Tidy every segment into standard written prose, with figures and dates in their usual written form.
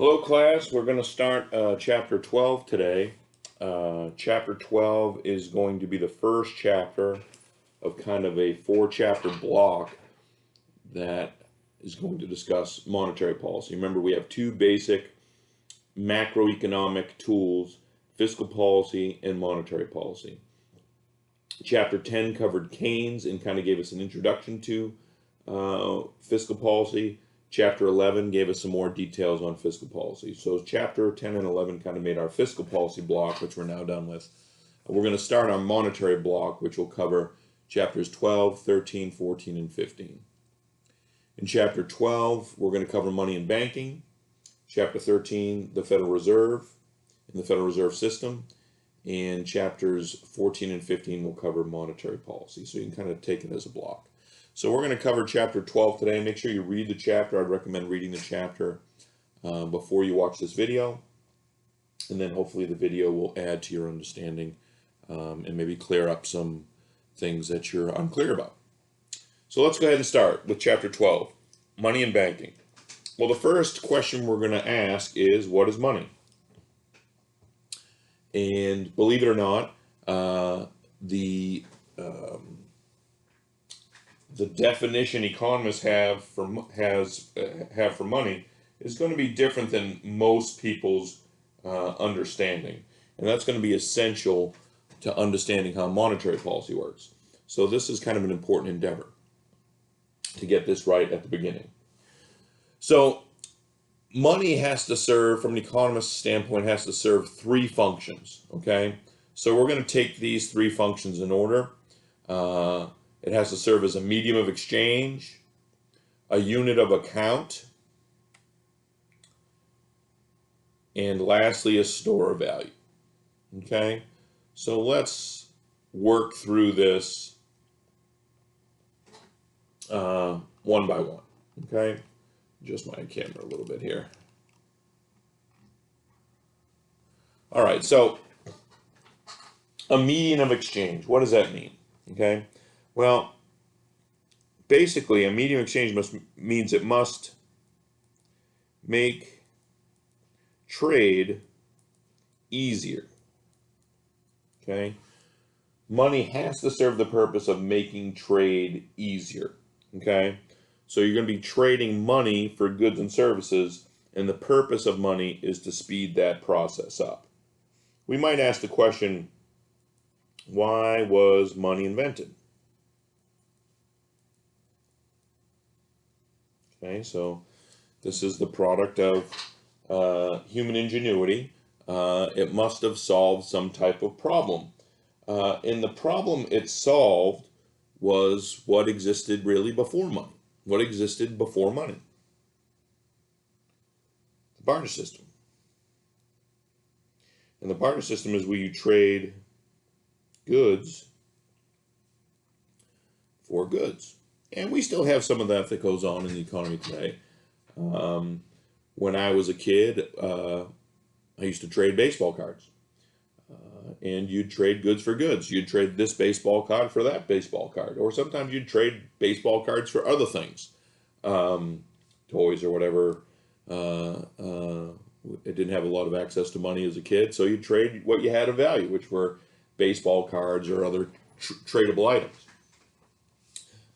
Hello class, we're going to start chapter 12 today. Chapter 12 is going to be the first chapter of kind of a 4-chapter block that is going to discuss monetary policy. Remember, we have two basic macroeconomic tools, fiscal policy and monetary policy. Chapter 10 covered Keynes and kind of gave us an introduction to fiscal policy. Chapter 11 gave us some more details on fiscal policy. So chapter 10 and 11 kind of made our fiscal policy block, which we're now done with. We're going to start our monetary block, which will cover chapters 12, 13, 14, and 15. In chapter 12, we're going to cover money and banking. Chapter 13, the Federal Reserve and the Federal Reserve System. And chapters 14 and 15 will cover monetary policy. So you can kind of take it as a block. So we're going to cover chapter 12 today. Make sure you read the chapter. I'd recommend reading the chapter before you watch this video. And then hopefully the video will add to your understanding and maybe clear up some things that you're unclear about. So let's go ahead and start with chapter 12, money and banking. Well, the first question we're going to ask is, what is money? And believe it or not, the definition economists have for money is going to be different than most people's understanding, and that's going to be essential to understanding how monetary policy works. So this is kind of an important endeavor to get this right at the beginning. So money has to serve, from an economist's standpoint, has to serve three functions. Okay, so we're going to take these three functions in order. It has to serve as a medium of exchange, a unit of account, and lastly, a store of value. Okay, so let's work through this one by one. Okay, adjust my camera a little bit here. All right, so a medium of exchange, what does that mean? Okay. Well, basically, a medium of exchange means it must make trade easier. Okay? Money has to serve the purpose of making trade easier. Okay? So you're going to be trading money for goods and services, and the purpose of money is to speed that process up. We might ask the question, why was money invented? Okay, so this is the product of human ingenuity. It must have solved some type of problem. And the problem it solved was what existed really before money. What existed before money? The barter system. And the barter system is where you trade goods for goods. And we still have some of that goes on in the economy today. When I was a kid, I used to trade baseball cards. And you'd trade goods for goods. You'd trade this baseball card for that baseball card. Or sometimes you'd trade baseball cards for other things. Toys or whatever. It didn't have a lot of access to money as a kid. So you'd trade what you had of value, which were baseball cards or other tradable items.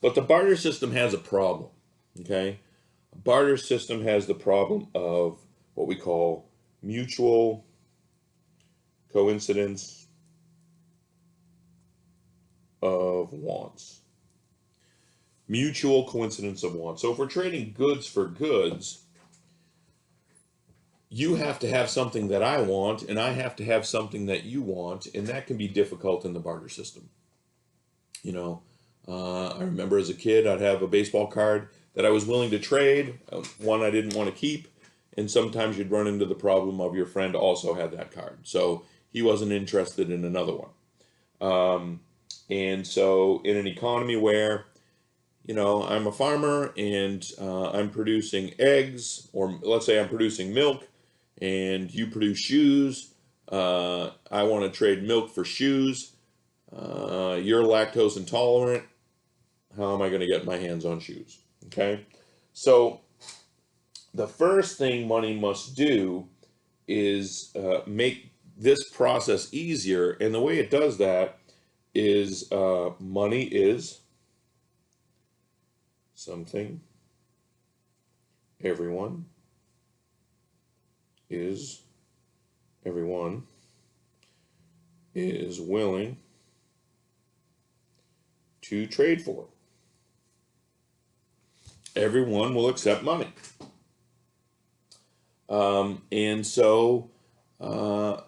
But the barter system has a problem, okay? A barter system has the problem of what we call mutual coincidence of wants. Mutual coincidence of wants. So if we're trading goods for goods, you have to have something that I want, and I have to have something that you want, and that can be difficult in the barter system. You know, I remember as a kid, I'd have a baseball card that I was willing to trade, one I didn't want to keep, and sometimes you'd run into the problem of your friend also had that card, so he wasn't interested in another one. And so in an economy where, you know, I'm a farmer and I'm producing eggs, or let's say I'm producing milk, and you produce shoes, I want to trade milk for shoes, you're lactose intolerant, how am I going to get my hands on shoes? Okay, so the first thing money must do is make this process easier. And the way it does that is money is something everyone is willing to trade for. Everyone will accept money. And so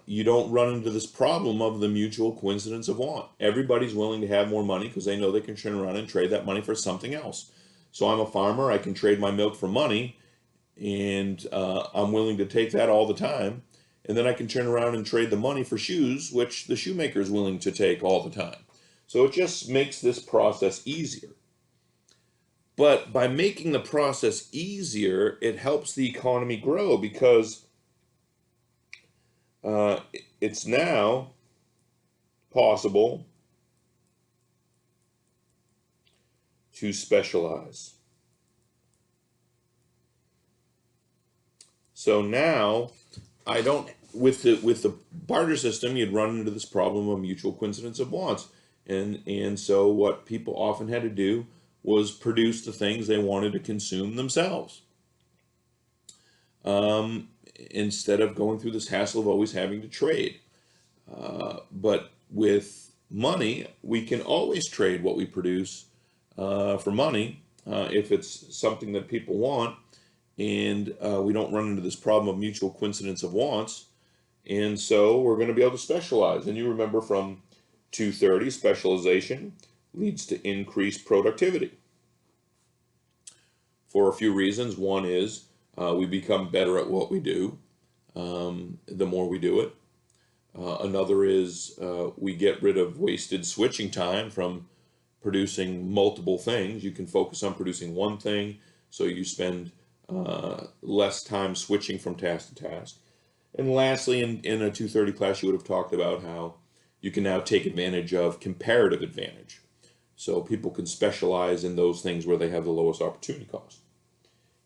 you don't run into this problem of the mutual coincidence of want. Everybody's willing to have more money because they know they can turn around and trade that money for something else. So I'm a farmer, I can trade my milk for money, and I'm willing to take that all the time. And then I can turn around and trade the money for shoes, which the shoemaker is willing to take all the time. So it just makes this process easier. But by making the process easier, it helps the economy grow because it's now possible to specialize. So now I don't, with the barter system, you'd run into this problem of mutual coincidence of wants. And so what people often had to do was produce the things they wanted to consume themselves. Instead of going through this hassle of always having to trade. But with money, we can always trade what we produce for money if it's something that people want, and we don't run into this problem of mutual coincidence of wants. And so we're going to be able to specialize. And you remember from 230, specialization leads to increased productivity for a few reasons. One is we become better at what we do the more we do it. Another is we get rid of wasted switching time from producing multiple things. You can focus on producing one thing, so you spend less time switching from task to task. And lastly, in a 230 class, you would have talked about how you can now take advantage of comparative advantage. So people can specialize in those things where they have the lowest opportunity cost.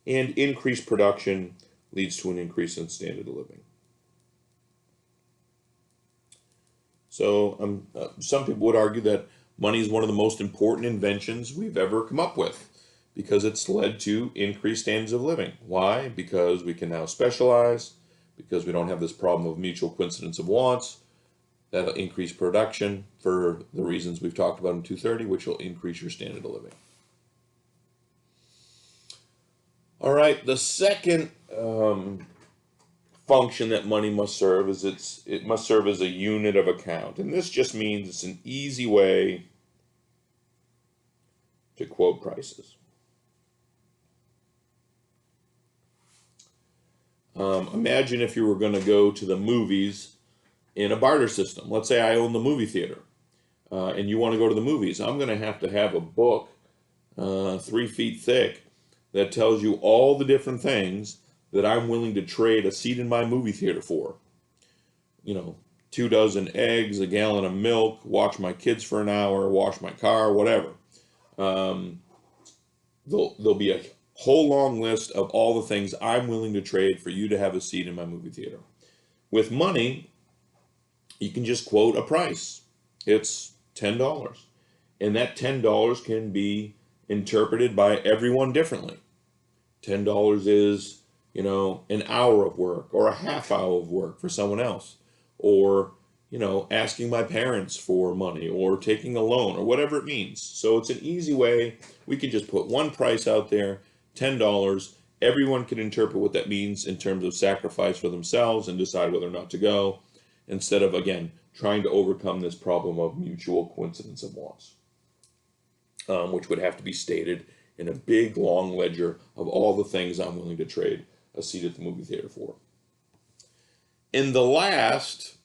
And increased production leads to an increase in standard of living. So some people would argue that money is one of the most important inventions we've ever come up with because it's led to increased standards of living. Why? Because we can now specialize, because we don't have this problem of mutual coincidence of wants. That'll increase production for the reasons we've talked about in 230, which will increase your standard of living. All right, the second function that money must serve is it must serve as a unit of account. And this just means it's an easy way to quote prices. Imagine if you were going to go to the movies in a barter system. Let's say I own the movie theater and you want to go to the movies. I'm going to have a book 3 feet thick that tells you all the different things that I'm willing to trade a seat in my movie theater for. 2 dozen eggs, a gallon of milk, watch my kids for an hour, wash my car, whatever. There'll be a whole long list of all the things I'm willing to trade for you to have a seat in my movie theater. With money, you can just quote a price. It's $10. And that $10 can be interpreted by everyone differently. $10 is, an hour of work or a half hour of work for someone else. Or, asking my parents for money or taking a loan or whatever it means. So it's an easy way. We can just put one price out there, $10. Everyone can interpret what that means in terms of sacrifice for themselves and decide whether or not to go, instead of, again, trying to overcome this problem of mutual coincidence of wants, which would have to be stated in a big, long ledger of all the things I'm willing to trade a seat at the movie theater for. In the last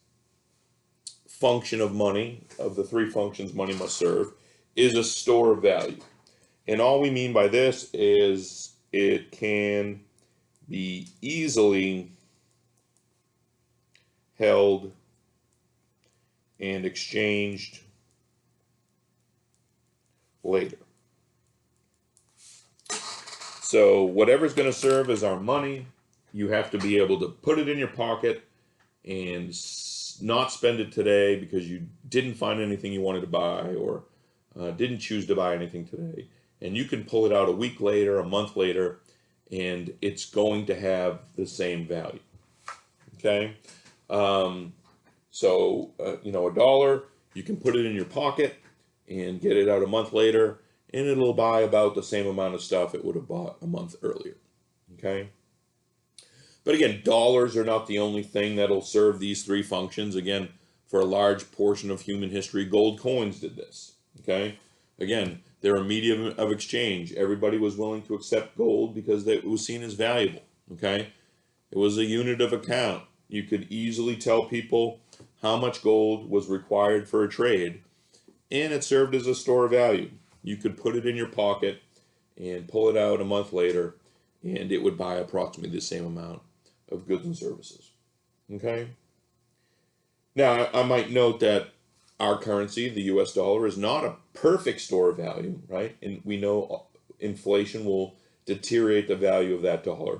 function of money, of the 3 functions money must serve, is a store of value. And all we mean by this is it can be easily held and exchanged later. So whatever's going to serve as our money, you have to be able to put it in your pocket and not spend it today because you didn't find anything you wanted to buy, or didn't choose to buy anything today. And you can pull it out a week later, a month later, and it's going to have the same value. Okay? You know, $1, you can put it in your pocket and get it out a month later, and it'll buy about the same amount of stuff it would have bought a month earlier. Okay? But again, dollars are not the only thing that'll serve these three functions. Again, for a large portion of human history, gold coins did this. Okay? Again, they're a medium of exchange. Everybody was willing to accept gold because it was seen as valuable. Okay? It was a unit of account. You could easily tell people how much gold was required for a trade, and it served as a store of value. You could put it in your pocket and pull it out a month later, and it would buy approximately the same amount of goods and services. Okay? Now, I might note that our currency, the US dollar, is not a perfect store of value, right? And we know inflation will deteriorate the value of that dollar.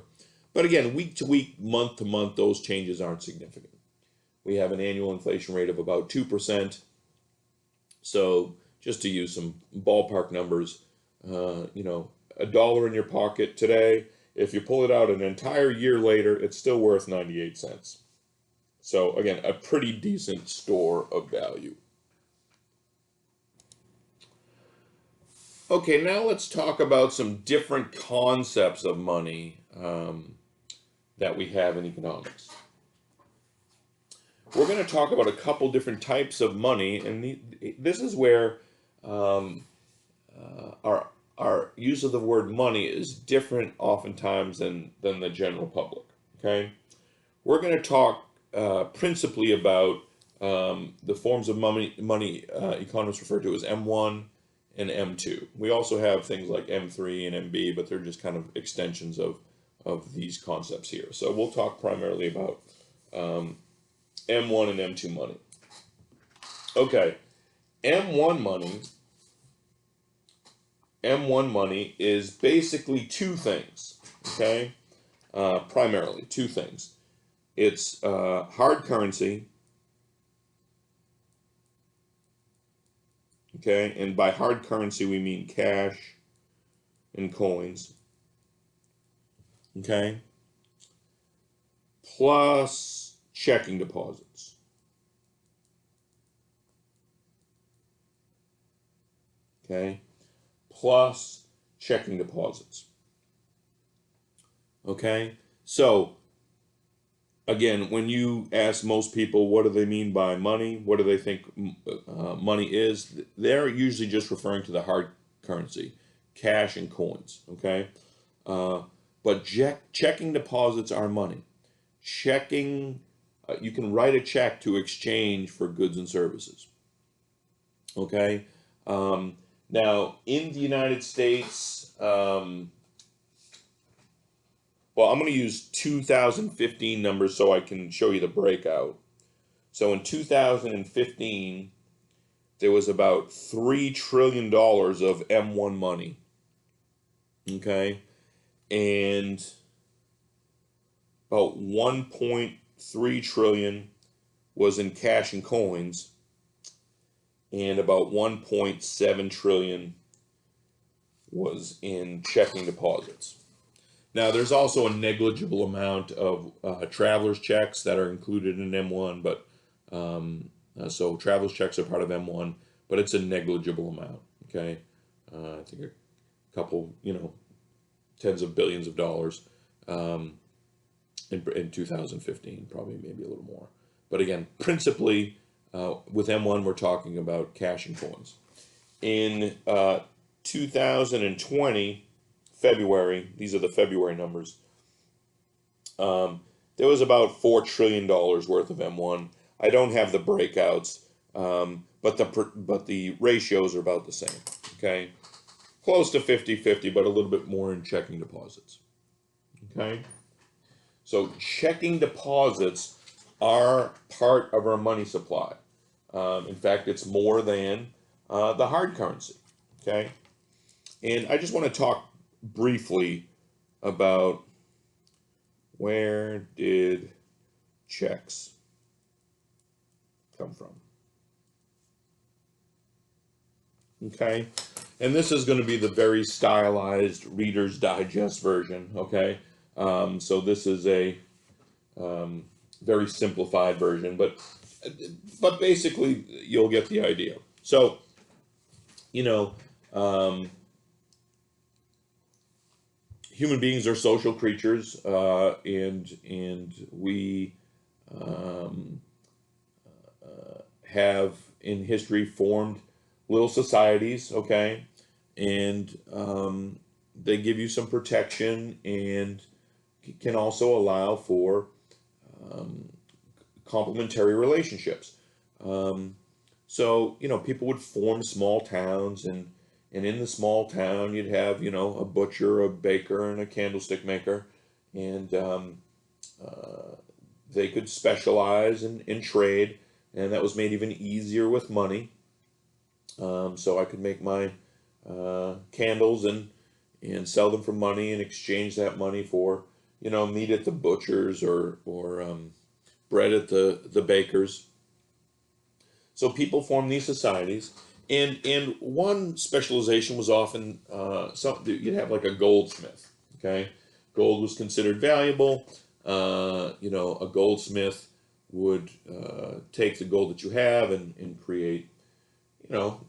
But again, week to week, month to month, those changes aren't significant. We have an annual inflation rate of about 2%. So just to use some ballpark numbers, you know, $1 in your pocket today, if you pull it out an entire year later, it's still worth 98 cents. So again, a pretty decent store of value. Okay, now let's talk about some different concepts of money that we have in economics. We're going to talk about a couple different types of money, and this is where our use of the word money is different oftentimes than the general public. Okay, we're going to talk principally about the forms of money economists refer to as M1 and M2. We also have things like M3 and MB, but they're just kind of extensions of these concepts here. So we'll talk primarily about M1 and M2 money. Okay, M1 money is basically two things. Okay, primarily two things. It's hard currency. Okay, and by hard currency we mean cash and coins. Okay, plus checking deposits. Okay, plus checking deposits. Okay, so again, when you ask most people what do they mean by money, what do they think money is, they're usually just referring to the hard currency, cash and coins. Okay, but checking deposits are money. Checking, you can write a check to exchange for goods and services. Okay, now in the United States, well, I'm going to use 2015 numbers so I can show you the breakout. So in 2015, there was about $3 trillion of M1 money. Okay, and about 1.3 trillion was in cash and coins, and about 1.7 trillion was in checking deposits. Now, there's also a negligible amount of traveler's checks that are included in M1, but so traveler's checks are part of M1, but it's a negligible amount. Okay, I think a couple, tens of billions of dollars in 2015, probably maybe a little more. But again, principally with M1, we're talking about cash and coins. In 2020, February, these are the February numbers, there was about $4 trillion worth of M1. I don't have the breakouts, but the ratios are about the same. Okay, close to 50-50, but a little bit more in checking deposits. Okay, so checking deposits are part of our money supply. In fact, it's more than the hard currency. Okay, and I just want to talk briefly about where did checks come from. Okay, and this is going to be the very stylized Reader's Digest version. Okay, so this is a very simplified version, but basically you'll get the idea. So, you know, human beings are social creatures, and we have in history formed little societies, okay, and they give you some protection and can also allow for complementary relationships. So, you know, people would form small towns, and in the small town you'd have, you know, a butcher, a baker, and a candlestick maker, and they could specialize in trade, and that was made even easier with money. So I could make my candles and sell them for money and exchange that money for, you know, meat at the butcher's or bread at the baker's. So people formed these societies, and one specialization was often something you'd have like a goldsmith. Okay, gold was considered valuable. You know, a goldsmith would take the gold that you have and create, you know,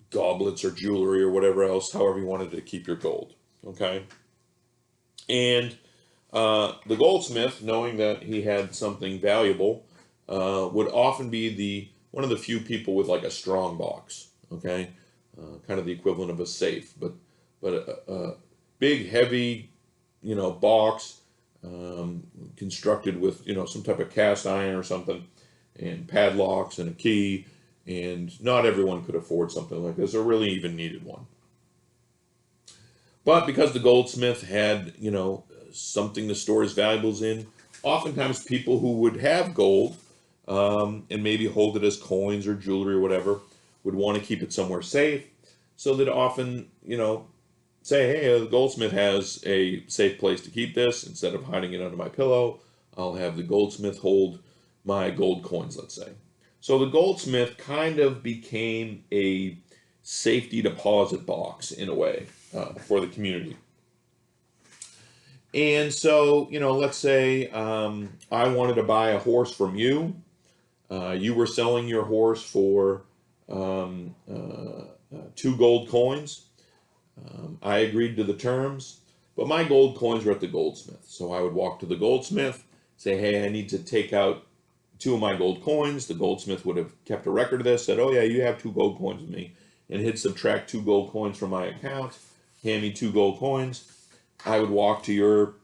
goblets or jewelry or whatever else, however you wanted to keep your gold. Okay, and the goldsmith, knowing that he had something valuable, would often be one of the few people with like a strong box. Okay, kind of the equivalent of a safe, but a big, heavy, you know, box constructed with, you know, some type of cast iron or something, and padlocks and a key. And not everyone could afford something like this or really even needed one. But because the goldsmith had, you know, something to store his valuables in, oftentimes people who would have gold and maybe hold it as coins or jewelry or whatever would want to keep it somewhere safe. So they'd often, you know, say, hey, the goldsmith has a safe place to keep this. Instead of hiding it under my pillow, I'll have the goldsmith hold my gold coins, let's say. So the goldsmith kind of became a safety deposit box in a way for the community. And so, you know, let's say I wanted to buy a horse from you. You were selling your horse for 2 gold coins. I agreed to the terms, but my gold coins were at the goldsmith. So I would walk to the goldsmith, say, hey, I need to take out 2 of my gold coins. The goldsmith would have kept a record of this, said, oh yeah, you have 2 gold coins with me, and he'd subtract 2 gold coins from my account, hand me 2 gold coins. I would walk to your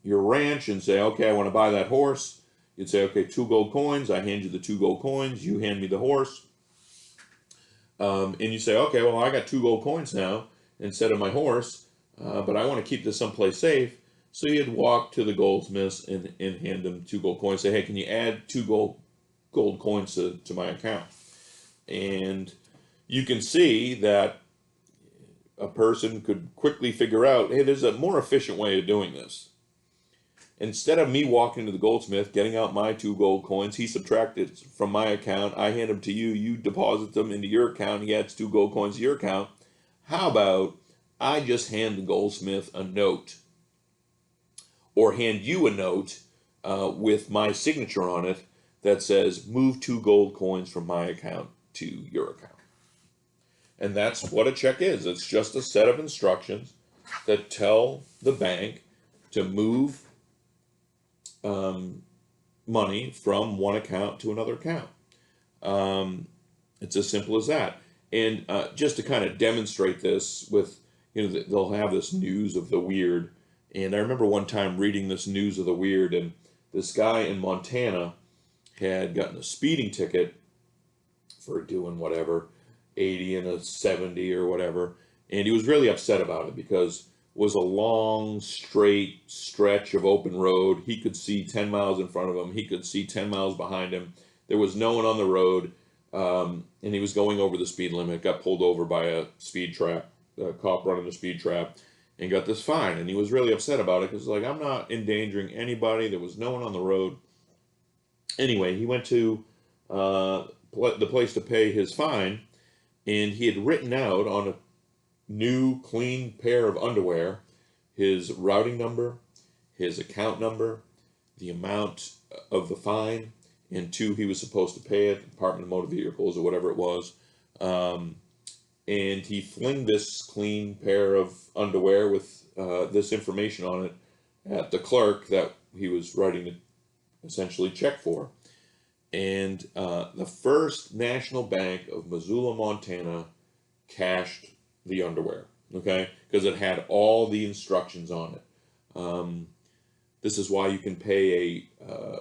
ranch and say, okay, I want to buy that horse. You'd say, okay, 2 gold coins. I hand you the 2 gold coins. You hand me the horse. And you say, okay, well, I got 2 gold coins now instead of my horse, but I want to keep this someplace safe. So you'd walk to the goldsmiths and hand them 2 gold coins. Say, hey, can you add 2 gold coins to my account? And you can see that a person could quickly figure out, hey, there's a more efficient way of doing this. Instead of me walking to the goldsmith, getting out my 2 gold coins, he subtracted from my account. I hand them to you. You deposit them into your account. He adds 2 gold coins to your account. How about I just hand the goldsmith a note, or hand you a note with my signature on it that says, move 2 gold coins from my account to your account. And that's what a check is. It's just a set of instructions that tell the bank to move money from one account to another account. It's as simple as that. And just to kind of demonstrate this with, you know, they'll have this news of the weird. And I remember one time reading this news of the weird, and this guy in Montana had gotten a speeding ticket for doing whatever, 80 and a 70 or whatever. And he was really upset about it because it was a long, straight stretch of open road. He could see 10 miles in front of him. He could see 10 miles behind him. There was no one on the road. And he was going over the speed limit, got pulled over by a speed trap, a cop running the speed trap. and got this fine. And he was really upset about it because, like, I'm not endangering anybody. There was no one on the road. Anyway, he went to the place to pay his fine, and he had written out on a new clean pair of underwear his routing number, his account number, the amount of the fine, and he was supposed to pay it, the Department of Motor Vehicles or whatever it was. And he flinged this clean pair of underwear with this information on it at the clerk that he was writing the essentially check for. And the First National Bank of Missoula, Montana cashed the underwear, okay? Because it had all the instructions on it. This is why you can pay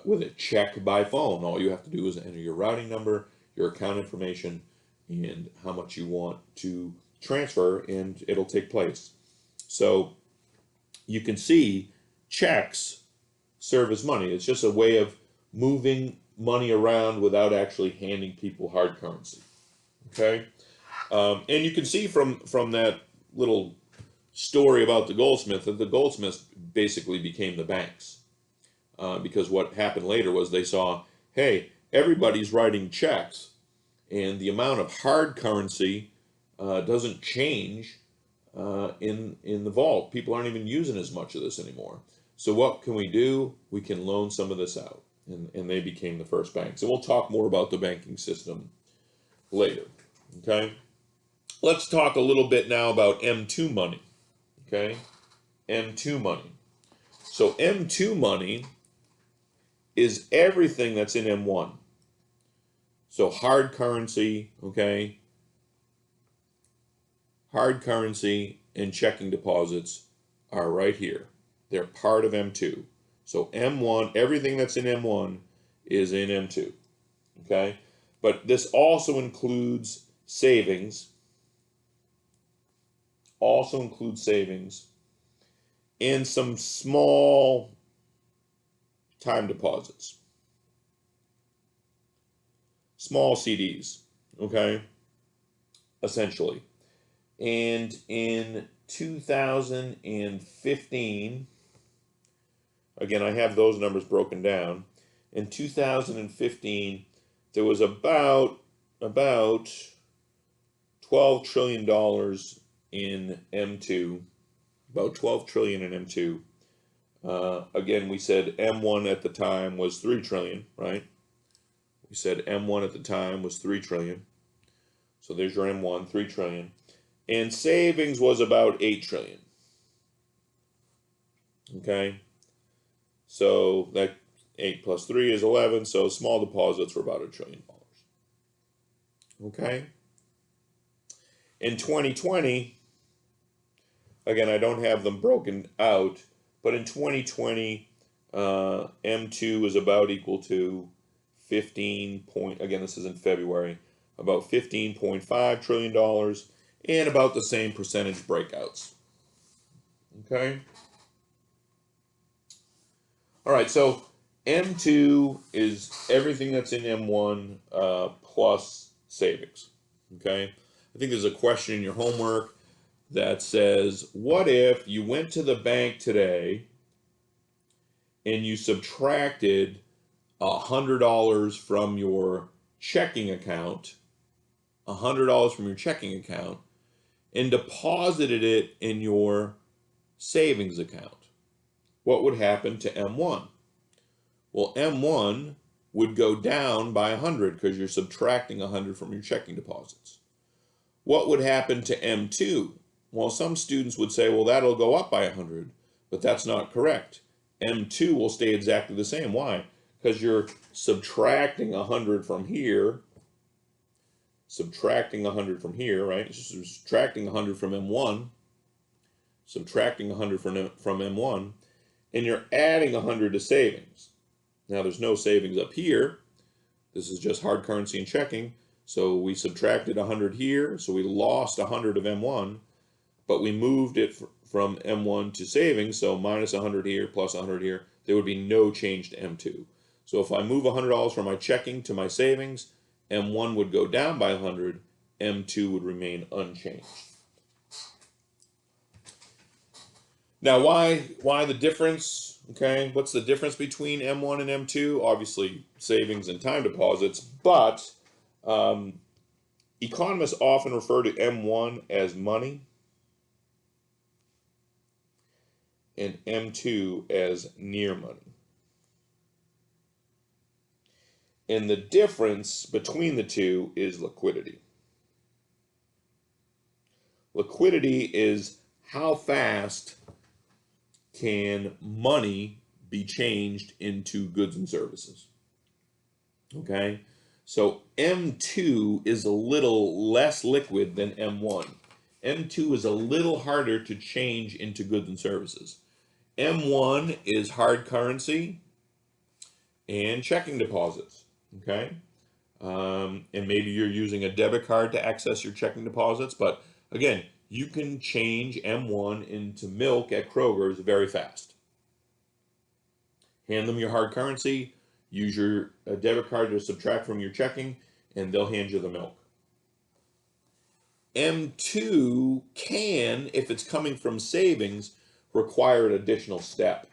with a check by phone. All you have to do is enter your routing number, your account information, and how much you want to transfer, and it'll take place. So you can see checks serve as money. It's just a way of moving money around without actually handing people hard currency. Okay? And you can see from that little story about the goldsmith that the goldsmiths basically became the banks. Because what happened later was they saw, hey, everybody's writing checks, and the amount of hard currency doesn't change in the vault. People aren't even using as much of this anymore. So what can we do? We can loan some of this out. And they became the first banks. And we'll talk more about the banking system later. Okay? Let's talk a little bit now about M2 money. Okay? M2 money. So M2 money is everything that's in M1. So hard currency, okay? Hard currency and checking deposits are right here. They're part of M2. So M1, everything that's in M1 is in M2, okay? But this also includes savings, and some small time deposits, small CDs, okay, essentially. And in 2015, again, I have those numbers broken down. In 2015, there was about $12 trillion in M2, about 12 trillion in M2. Again, we said M1 at the time was 3 trillion, right? We said M1 at the time was 3 trillion. So there's your M1, 3 trillion. And savings was about 8 trillion. Okay? So that 8 plus 3 is 11, so small deposits were about $1 trillion. Okay? In 2020, again, I don't have them broken out, but in 2020, M2 is about equal to 15 point, again, this is in February, about $15.5 trillion, and about the same percentage breakouts. Okay? All right, so M2 is everything that's in M1 plus savings. Okay? I think there's a question in your homework that says, what if you went to the bank today and you subtracted $100 from your checking account, $100 from your checking account, and deposited it in your savings account? What would happen to M1? Well, M1 would go down by 100 because you're subtracting 100 from your checking deposits. What would happen to M2? Well, some students would say, well, that'll go up by 100, but that's not correct. M2 will stay exactly the same. Why? Because you're subtracting 100 from here, right? Subtracting 100 from M1, subtracting 100 from M1, and you're adding 100 to savings. Now, there's no savings up here. This is just hard currency and checking. So we subtracted 100 here, so we lost 100 of M1, but we moved it from M1 to savings, so minus 100 here, plus 100 here. There would be no change to M2. So if I move $100 from my checking to my savings, M1 would go down by 100, M2 would remain unchanged. Now, why the difference? Okay, what's the difference between M1 and M2? Obviously, savings and time deposits, but um, economists often refer to M1 as money and M2 as near money. And the difference between the two is liquidity. Liquidity is how fast can money be changed into goods and services. Okay, so M2 is a little less liquid than M1. M2 is a little harder to change into goods and services. M1 is hard currency and checking deposits. Okay, and maybe you're using a debit card to access your checking deposits, but again, you can change M1 into milk at Kroger's very fast. Hand them your hard currency, use your debit card to subtract from your checking, and they'll hand you the milk. M2 can, if it's coming from savings, require an additional step.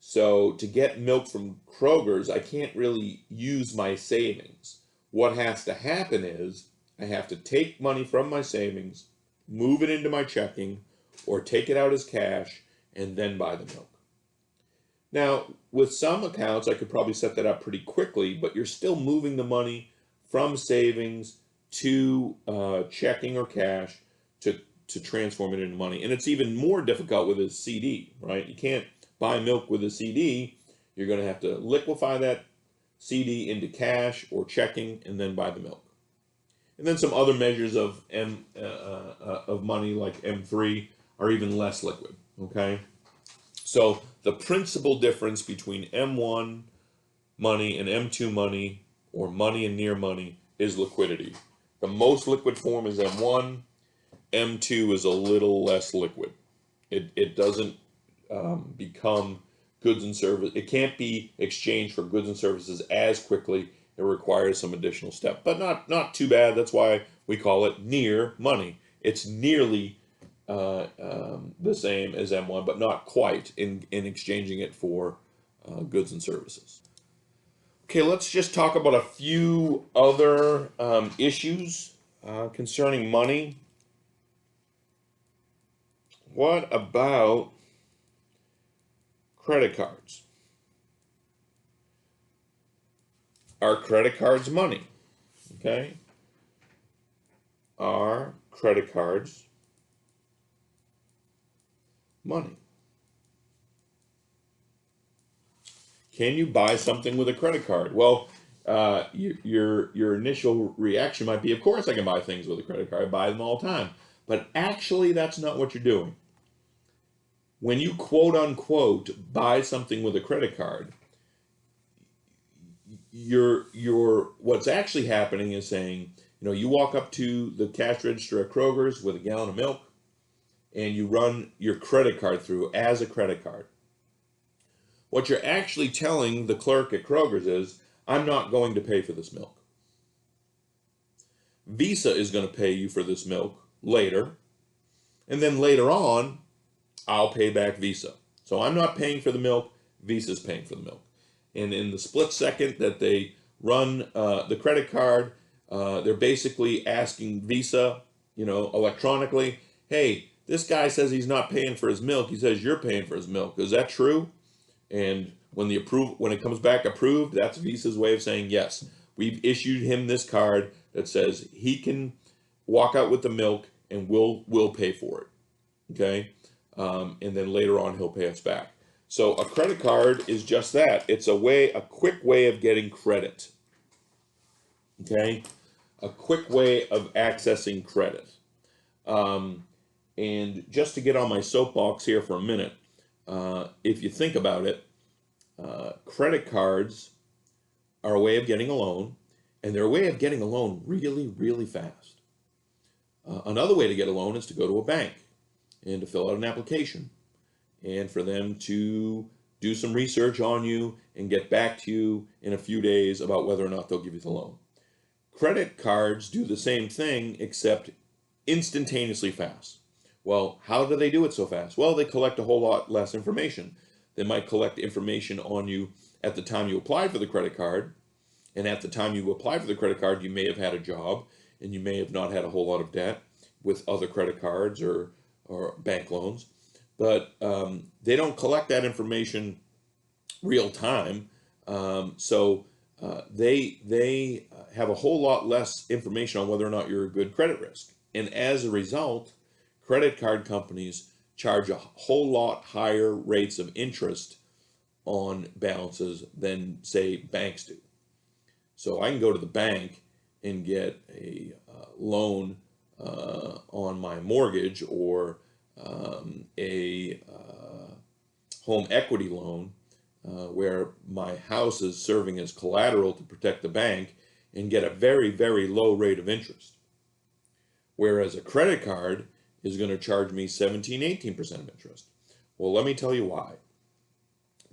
So to get milk from Kroger's, I can't really use my savings. What has to happen is I have to take money from my savings, move it into my checking, or take it out as cash, and then buy the milk. Now, with some accounts, I could probably set that up pretty quickly, but you're still moving the money from savings to checking or cash to transform it into money. And it's even more difficult with a CD, right? You can't buy milk with a CD. You're going to have to liquefy that CD into cash or checking and then buy the milk. And then some other measures of money like M3 are even less liquid, okay? So the principal difference between M1 money and M2 money, or money and near money, is liquidity. The most liquid form is M1. M2 is a little less liquid. It doesn't become goods and services. It can't be exchanged for goods and services as quickly. It requires some additional step, but not too bad. That's why we call it near money. It's nearly the same as M1, but not quite in exchanging it for goods and services. Okay, let's just talk about a few other issues concerning money. What about credit cards? Are credit cards money? Okay. Are credit cards money? Can you buy something with a credit card? Well, your initial reaction might be, of course I can buy things with a credit card. I buy them all the time. But actually, that's not what you're doing. When you quote unquote buy something with a credit card, what's actually happening is saying, you walk up to the cash register at Kroger's with a gallon of milk, and you run your credit card through as a credit card. What you're actually telling the clerk at Kroger's is, I'm not going to pay for this milk. Visa is going to pay you for this milk later, and then later on, I'll pay back Visa. So I'm not paying for the milk, Visa's paying for the milk. And in the split second that they run the credit card, they're basically asking Visa, electronically, hey, this guy says he's not paying for his milk. He says you're paying for his milk. Is that true? And when it comes back approved, that's Visa's way of saying, yes, we've issued him this card that says he can walk out with the milk and we'll pay for it. Okay? And then later on, he'll pay us back. So a credit card is just that. It's a quick way of getting credit. Okay? A quick way of accessing credit. And just to get on my soapbox here for a minute, if you think about it, credit cards are a way of getting a loan, and they're a way of getting a loan really, really fast. Another way to get a loan is to go to a bank and to fill out an application, and for them to do some research on you and get back to you in a few days about whether or not they'll give you the loan. Credit cards do the same thing, except instantaneously fast. Well, how do they do it so fast? Well, they collect a whole lot less information. They might collect information on you at the time you applied for the credit card, and at the time you applied for the credit card, you may have had a job, and you may have not had a whole lot of debt with other credit cards or bank loans. But they don't collect that information real time. They have a whole lot less information on whether or not you're a good credit risk. And as a result, credit card companies charge a whole lot higher rates of interest on balances than, say, banks do. So I can go to the bank and get a loan on my mortgage, or a home equity loan, where my house is serving as collateral to protect the bank, and get a very, very low rate of interest. Whereas a credit card is going to charge me 17, 18% of interest. Well, let me tell you why.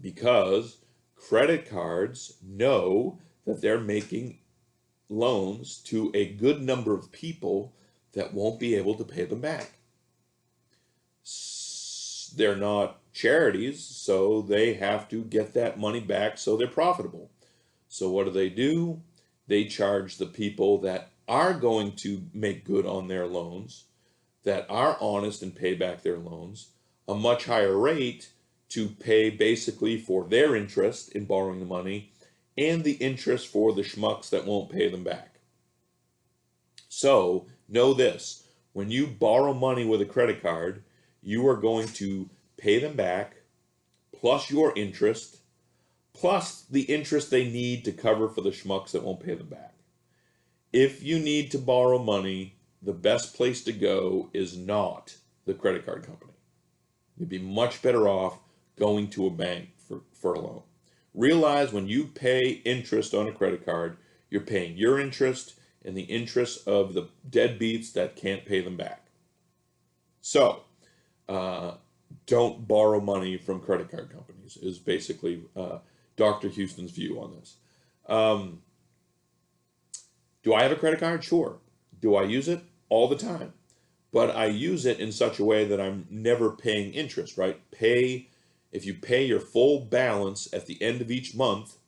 Because credit cards know that they're making loans to a good number of people that won't be able to pay them back. They're not charities, so they have to get that money back, so they're profitable. So what do? They charge the people that are going to make good on their loans, that are honest and pay back their loans, a much higher rate to pay basically for their interest in borrowing the money and the interest for the schmucks that won't pay them back. So know this: when you borrow money with a credit card, you are going to pay them back, plus your interest, plus the interest they need to cover for the schmucks that won't pay them back. If you need to borrow money, the best place to go is not the credit card company. You'd be much better off going to a bank for a loan. Realize when you pay interest on a credit card, you're paying your interest and the interest of the deadbeats that can't pay them back. So, don't borrow money from credit card companies, is basically Dr. Houston's view on this. Do I have a credit card? Sure. Do I use it? All the time. But I use it in such a way that I'm never paying interest, right? If you pay your full balance at the end of each month,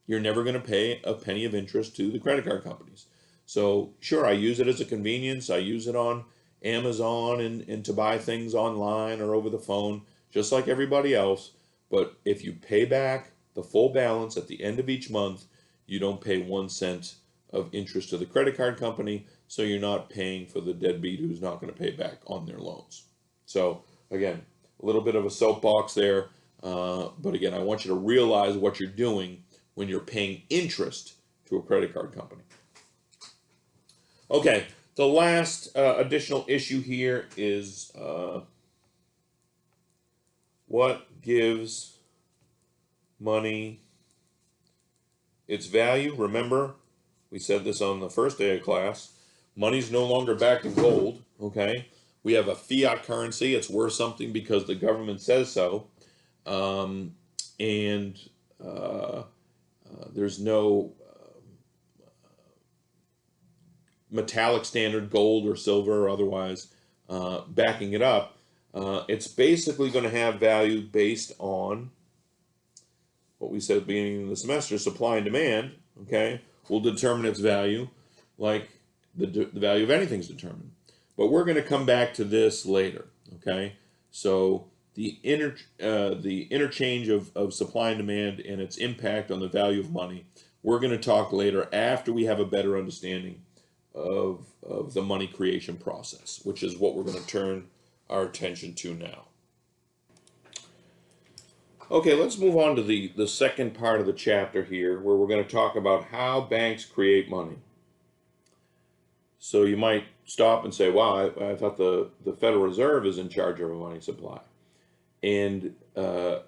you're never going to pay a penny of interest to the credit card companies. So sure, I use it as a convenience. I use it on Amazon and to buy things online or over the phone, just like everybody else. But if you pay back the full balance at the end of each month, you don't pay 1 cent of interest to the credit card company, so you're not paying for the deadbeat who's not going to pay back on their loans. So again, a little bit of a soapbox there, but again, I want you to realize what you're doing when you're paying interest to a credit card company. Okay, the last additional issue here is what gives money its value. Remember, we said this on the first day of class. Money's no longer backed in gold, okay? We have a fiat currency. It's worth something because the government says so. There's no metallic standard, gold or silver or otherwise, backing it up. It's basically going to have value based on what we said at the beginning of the semester: supply and demand, okay, will determine its value, like the value of anything's determined. But we're going to come back to this later, okay? So the interchange of supply and demand and its impact on the value of money, we're going to talk later after we have a better understanding of the money creation process, which is what we're going to turn our attention to now. Okay, let's move on to the second part of the chapter here, where we're going to talk about how banks create money. So you might stop and say, wow, I thought the Federal Reserve is in charge of our money supply. And that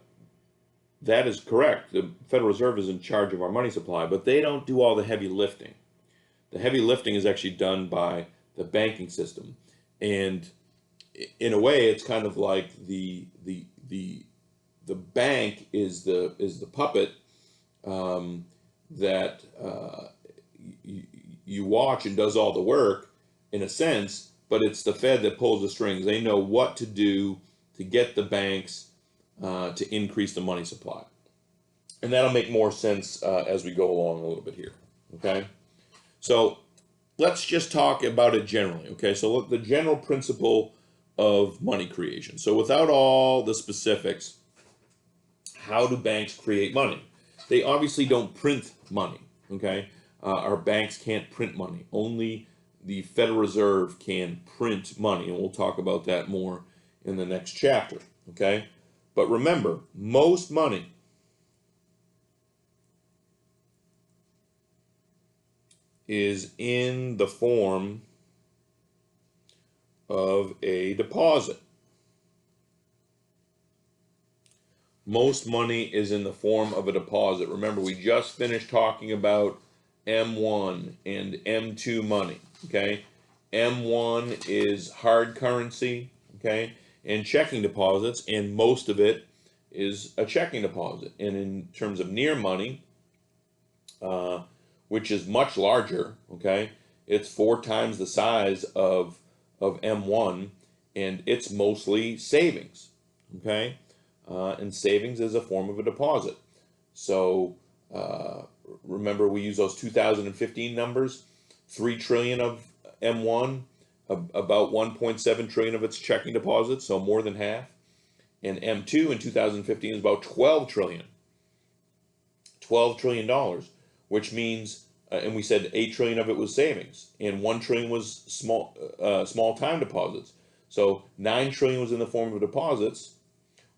is correct. The Federal Reserve is in charge of our money supply, but they don't do all the heavy lifting. The heavy lifting is actually done by the banking system. And in a way, it's kind of like the bank is the puppet that you watch and does all the work, in a sense, but it's the Fed that pulls the strings. They know what to do to get the banks to increase the money supply. And that'll make more sense as we go along a little bit here. Okay? So let's just talk about it generally. Okay? So look, the general principle of money creation. So without all the specifics, how do banks create money? They obviously don't print money. Okay? Our banks can't print money. Only the Federal Reserve can print money. And we'll talk about that more in the next chapter. Okay? But remember, most money is in the form of a deposit. Most money is in the form of a deposit. Remember, we just finished talking about M1 and M2 money, okay? M1 is hard currency, okay, and checking deposits, and most of it is a checking deposit. And in terms of near money, which is much larger, okay, it's 4 times the size of M1, and it's mostly savings, okay? And savings is a form of a deposit. So remember, we use those 2015 numbers. 3 trillion of M1, about 1.7 trillion of its checking deposits, so more than half. And M2 in 2015 is about 12 trillion. $12 trillion, which means, and we said 8 trillion of it was savings, and 1 trillion was small time deposits. So 9 trillion was in the form of deposits.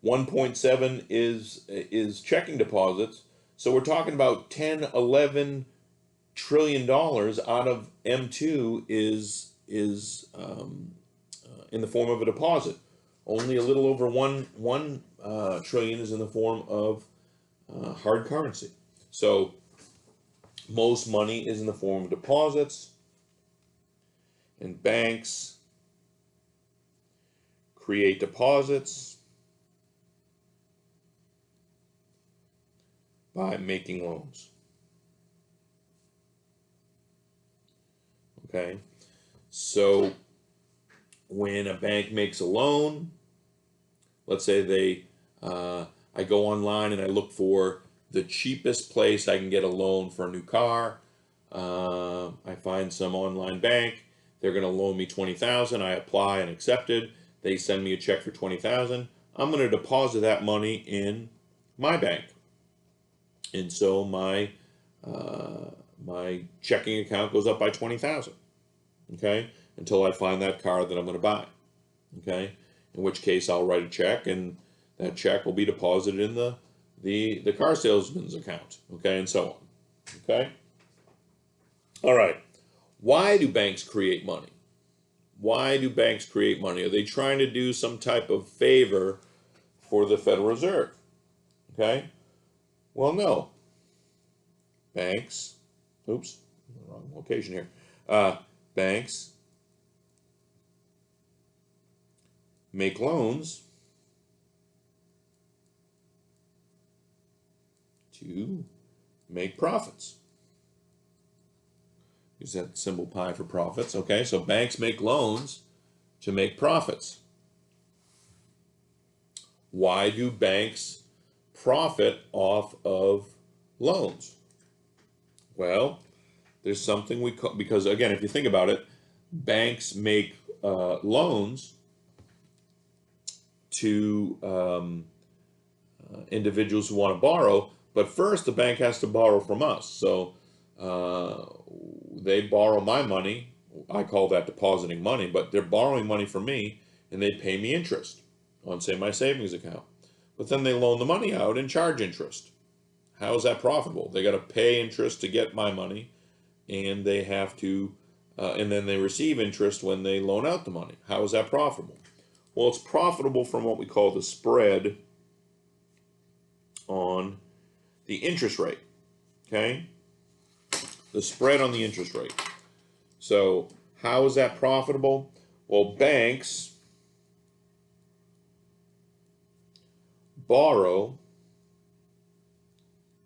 1.7 is checking deposits. So we're talking about 10, 11 trillion dollars out of M2 is in the form of a deposit. Only a little over one trillion is in the form of hard currency. So most money is in the form of deposits, and banks create deposits by making loans. Okay, so when a bank makes a loan, let's say I go online and I look for the cheapest place I can get a loan for a new car. I find some online bank. They're going to loan me $20,000. I apply and accept it. They send me a check for $20,000. I'm going to deposit that money in my bank, and so my checking account goes up by $20,000. Okay, until I find that car that I'm going to buy. Okay, in which case I'll write a check, and that check will be deposited in the car salesman's account. Okay, and so on. Okay. All right. Why do banks create money? Why do banks create money? Are they trying to do some type of favor for the Federal Reserve? Okay. Well, no. Banks. Oops, wrong location here. Banks make loans to make profits. Use that symbol pi for profits. Okay, so banks make loans to make profits. Why do banks profit off of loans? Well, there's something we call, because again, if you think about it, banks make loans to individuals who want to borrow, but first the bank has to borrow from us. So they borrow my money. I call that depositing money, but they're borrowing money from me, and they pay me interest on, say, my savings account. But then they loan the money out and charge interest. How is that profitable? They got to pay interest to get my money, and they have to, and then they receive interest when they loan out the money. How is that profitable? Well, it's profitable from what we call the spread on the interest rate. Okay? The spread on the interest rate. So how is that profitable? Well, banks borrow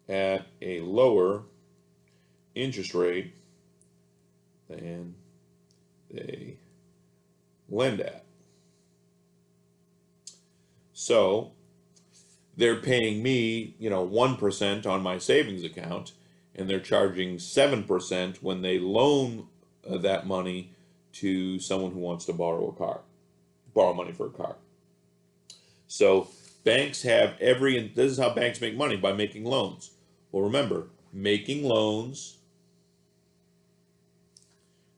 at a lower interest rate than they lend at. So they're paying me, 1% on my savings account, and they're charging 7% when they loan that money to someone who wants to borrow money for a car. So banks have this is how banks make money, by making loans. Well, remember, making loans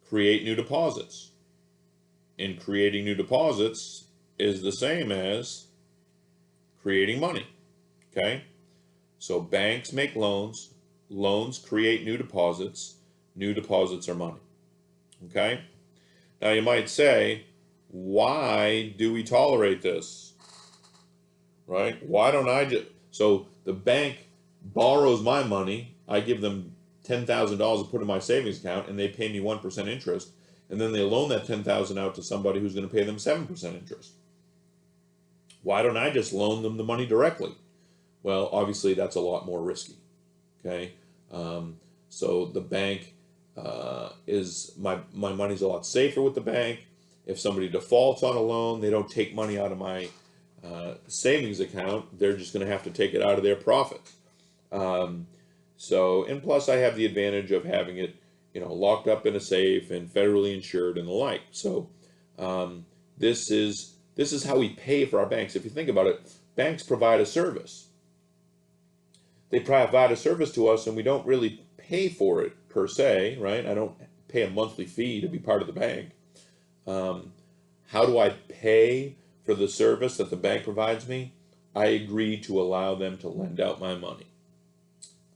create new deposits. And creating new deposits is the same as creating money. Okay? So banks make loans, loans create new deposits are money. Okay? Now you might say, why do we tolerate this? Right? Why don't I just... So the bank borrows my money, I give them $10,000 to put in my savings account, and they pay me 1% interest, and then they loan that $10,000 out to somebody who's going to pay them 7% interest. Why don't I just loan them the money directly? Well, obviously that's a lot more risky. Okay, so the bank is my money's a lot safer with the bank. If somebody defaults on a loan, they don't take money out of my savings account. They're just going to have to take it out of their profits. And plus I have the advantage of having it, locked up in a safe and federally insured and the like. So this is how we pay for our banks. If you think about it, banks provide a service. They provide a service to us, and we don't really pay for it per se, right? I don't pay a monthly fee to be part of the bank. How do I pay for the service that the bank provides me? I agree to allow them to lend out my money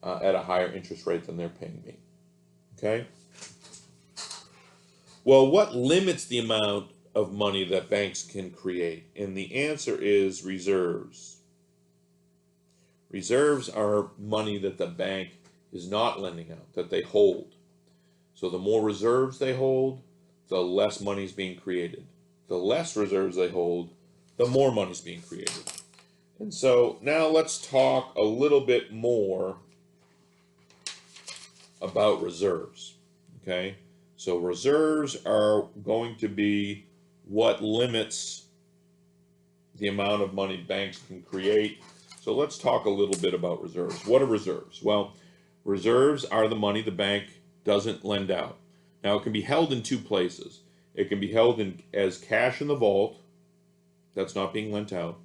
at a higher interest rate than they're paying me. Okay? Well, what limits the amount of money that banks can create? And the answer is reserves. Reserves are money that the bank is not lending out, that they hold. So the more reserves they hold, the less money is being created. The less reserves they hold, the more money is being created. And so now let's talk a little bit more about reserves. Okay? So reserves are going to be what limits the amount of money banks can create. So let's talk a little bit about reserves. What are reserves? Well, reserves are the money the bank doesn't lend out. Now, it can be held in two places. It can be held as cash in the vault, that's not being lent out,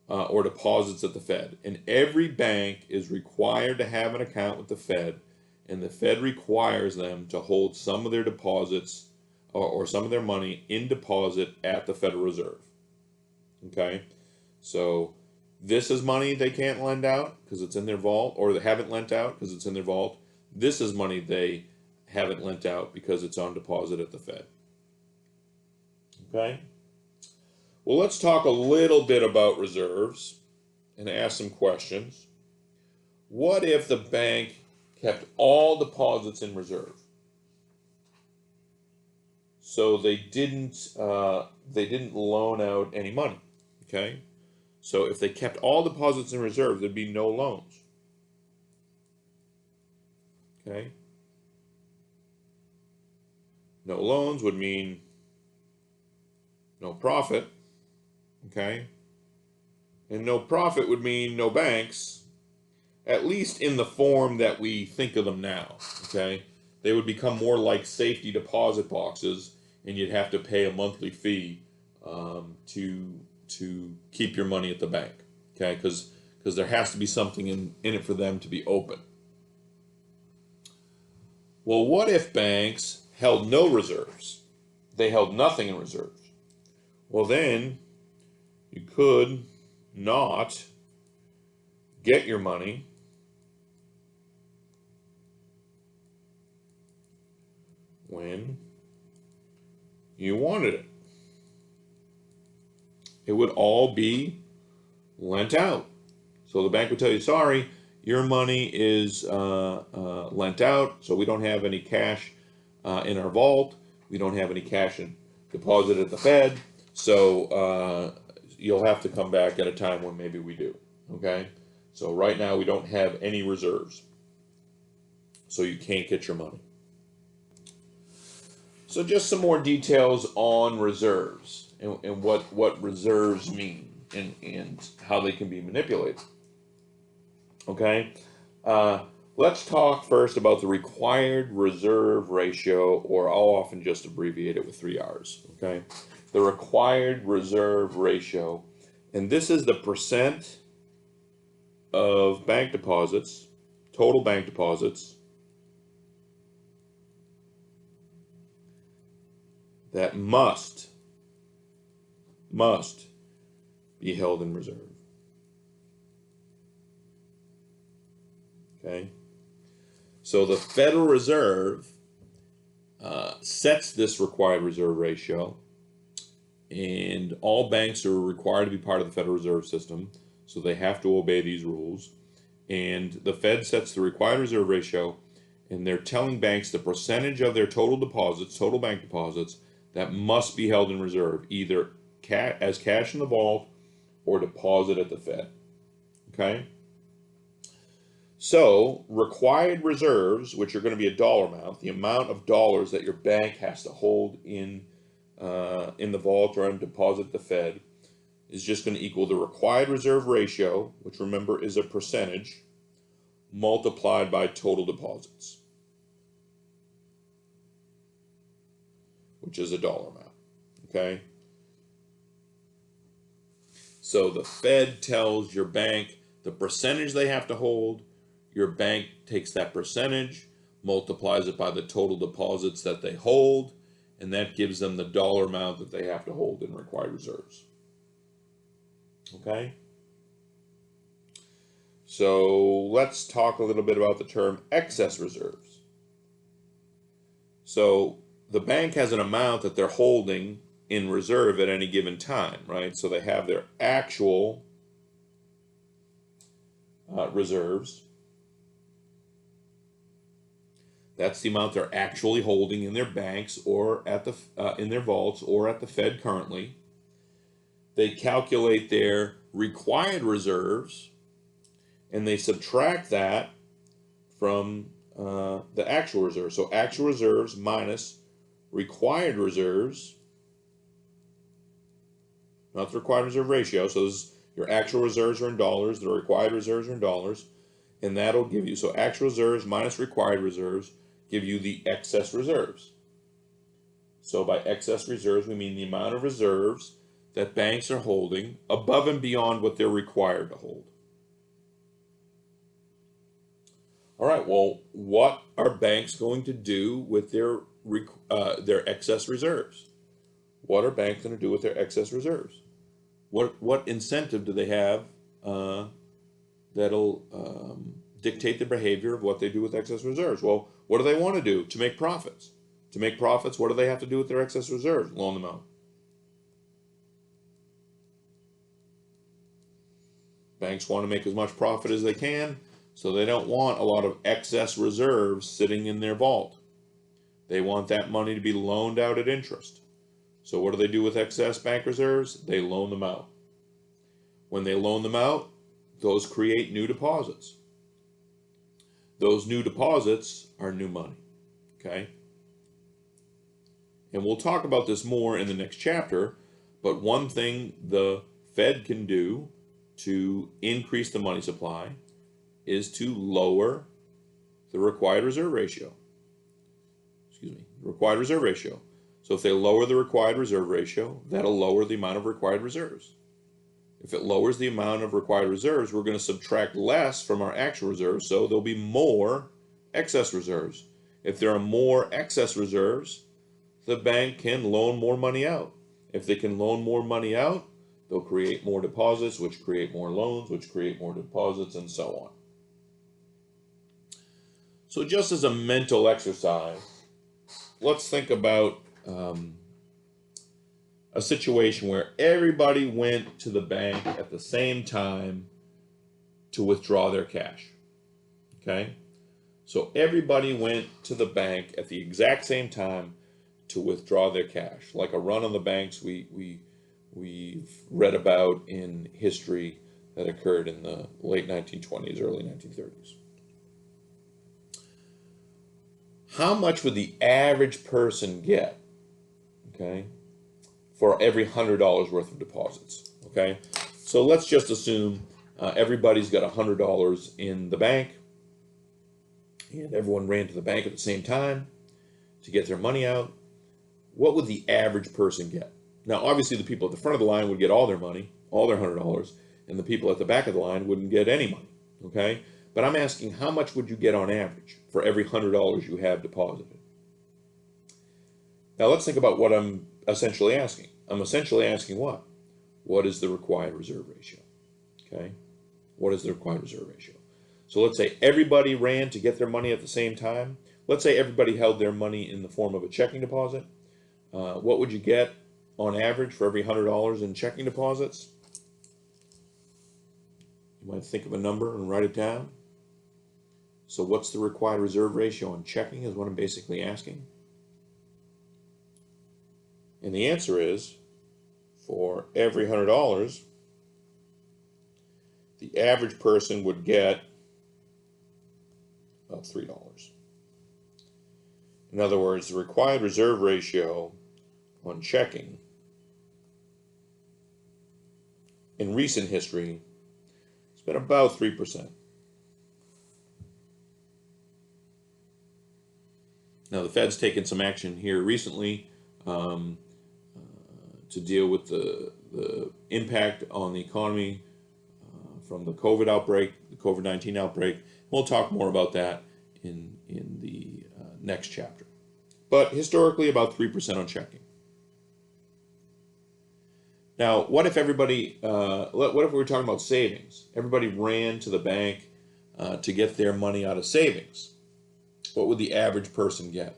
or deposits at the Fed. And every bank is required to have an account with the Fed, and the Fed requires them to hold some of their deposits or some of their money in deposit at the Federal Reserve. Okay? So this is money they can't lend out because it's in their vault, or they haven't lent out because it's in their vault. This is money they haven't lent out because it's on deposit at the Fed. Okay? Well, let's talk a little bit about reserves and ask some questions. What if the bank kept all deposits in reserve? So they didn't loan out any money. Okay? So if they kept all deposits in reserve, there'd be no loans. Okay? No loans would mean no profit. Okay? And no profit would mean no banks, at least in the form that we think of them now. Okay? They would become more like safety deposit boxes, and you'd have to pay a monthly fee to keep your money at the bank. Okay? Because there has to be something in it for them to be open. Well, what if banks held no reserves? They held nothing in reserves. Well, then you could not get your money when you wanted it. It would all be lent out. So the bank would tell you, sorry, your money is lent out, so we don't have any cash in our vault. We don't have any cash in deposit at the Fed. So you'll have to come back at a time when maybe we do. Okay? So right now we don't have any reserves. So you can't get your money. So just some more details on reserves and what reserves mean and how they can be manipulated. Okay, let's talk first about the required reserve ratio, or I'll often just abbreviate it with 3 R's. Okay, the required reserve ratio, and this is the percent of bank deposits, total bank deposits, that must be held in reserve. Okay, so the Federal Reserve sets this required reserve ratio, and all banks are required to be part of the Federal Reserve System, so they have to obey these rules. And the Fed sets the required reserve ratio, and they're telling banks the percentage of their total deposits, total bank deposits, that must be held in reserve, either as cash in the vault or deposit at the Fed. Okay? So, required reserves, which are going to be a dollar amount, the amount of dollars that your bank has to hold in the vault or on deposit at the Fed, is just going to equal the required reserve ratio, which remember is a percentage, multiplied by total deposits, which is a dollar amount. Okay? So the Fed tells your bank the percentage they have to hold. Your bank takes that percentage, multiplies it by the total deposits that they hold, and that gives them the dollar amount that they have to hold in required reserves. Okay? So let's talk a little bit about the term excess reserves. So the bank has an amount that they're holding in reserve at any given time, right? So they have their actual reserves. That's the amount they're actually holding in their banks or at the in their vaults or at the Fed currently. They calculate their required reserves, and they subtract that from the actual reserves. So actual reserves minus required reserves, not the required reserve ratio. So your actual reserves are in dollars, the required reserves are in dollars, and that'll give you, so actual reserves minus required reserves give you the excess reserves. So by excess reserves, we mean the amount of reserves that banks are holding above and beyond what they're required to hold. All right, well, what are banks going to do with their excess reserves? What are banks going to do with their excess reserves? What incentive do they have that'll dictate the behavior of what they do with excess reserves? Well, what do they want to do? To make profits. To make profits, what do they have to do with their excess reserves? Loan them out. Banks want to make as much profit as they can, so they don't want a lot of excess reserves sitting in their vault. They want that money to be loaned out at interest. So what do they do with excess bank reserves? They loan them out. When they loan them out, those create new deposits. Those new deposits are new money. Okay? And we'll talk about this more in the next chapter, but one thing the Fed can do to increase the money supply is to lower the required reserve ratio. Required reserve ratio. So if they lower the required reserve ratio, that'll lower the amount of required reserves. If it lowers the amount of required reserves, we're going to subtract less from our actual reserves, so there'll be more excess reserves. If there are more excess reserves, the bank can loan more money out. If they can loan more money out, they'll create more deposits, which create more loans, which create more deposits, and so on. So just as a mental exercise, let's think about a situation where everybody went to the bank at the same time to withdraw their cash. Okay? So everybody went to the bank at the exact same time to withdraw their cash, like a run on the banks we've read about in history that occurred in the late 1920s, early 1930s. how much would the average person get, okay, for every $100 worth of deposits, okay? So let's just assume everybody's got $100 in the bank, and everyone ran to the bank at the same time to get their money out. What would the average person get? Now, obviously, the people at the front of the line would get all their money, all their $100, and the people at the back of the line wouldn't get any money, okay? But I'm asking, how much would you get on average for every $100 you have deposited? Now, let's think about what I'm essentially asking. I'm essentially asking what? What is the required reserve ratio? Okay? What is the required reserve ratio? So let's say everybody ran to get their money at the same time. Let's say everybody held their money in the form of a checking deposit. What would you get on average for every $100 in checking deposits? You might think of a number and write it down. So what's the required reserve ratio on checking is what I'm basically asking. And the answer is, for every $100, the average person would get about $3. In other words, the required reserve ratio on checking in recent history has been about 3%. Now, the Fed's taken some action here recently to deal with the impact on the economy from the COVID outbreak, the COVID-19 outbreak. We'll talk more about that in the next chapter. But historically, about 3% on checking. Now, what if everybody, what if we were talking about savings? Everybody ran to the bank to get their money out of savings. What would the average person get?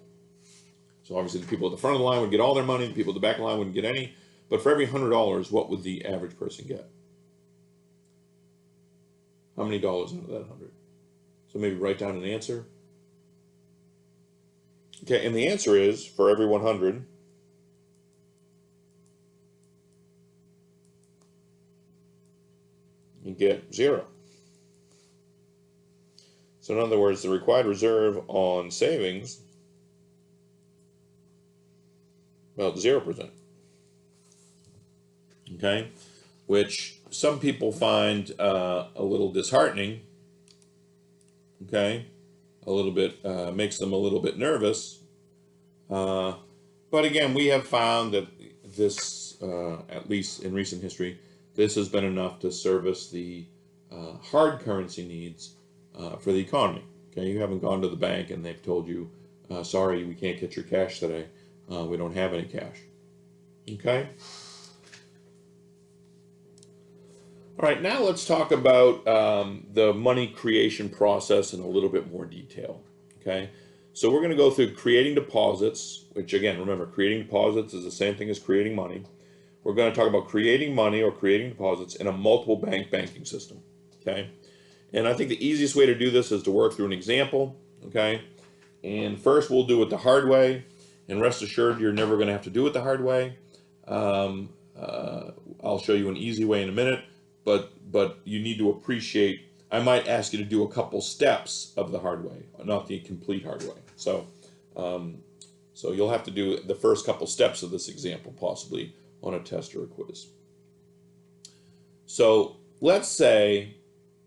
So obviously the people at the front of the line would get all their money, the people at the back of the line wouldn't get any, but for every $100, what would the average person get? How many dollars out of that 100? So maybe write down an answer. Okay, and the answer is, for every 100, you get 0. So in other words, the required reserve on savings, about 0%. Okay, which some people find a little disheartening. Okay, a little bit makes them a little bit nervous. But again, we have found that this, at least in recent history, this has been enough to service the hard currency needs for the economy. Okay, you haven't gone to the bank and they've told you, sorry, we can't get your cash today. We don't have any cash. Okay. All right, now let's talk about the money creation process in a little bit more detail. Okay, so we're going to go through creating deposits, which again, remember, creating deposits is the same thing as creating money. We're going to talk about creating money or creating deposits in a multiple bank banking system. Okay, and I think the easiest way to do this is to work through an example. Okay, and first we'll do it the hard way, and rest assured you're never going to have to do it the hard way. I'll show you an easy way in a minute. But you need to appreciate, I might ask you to do a couple steps of the hard way, not the complete hard way. So you'll have to do the first couple steps of this example, possibly on a test or a quiz. So let's say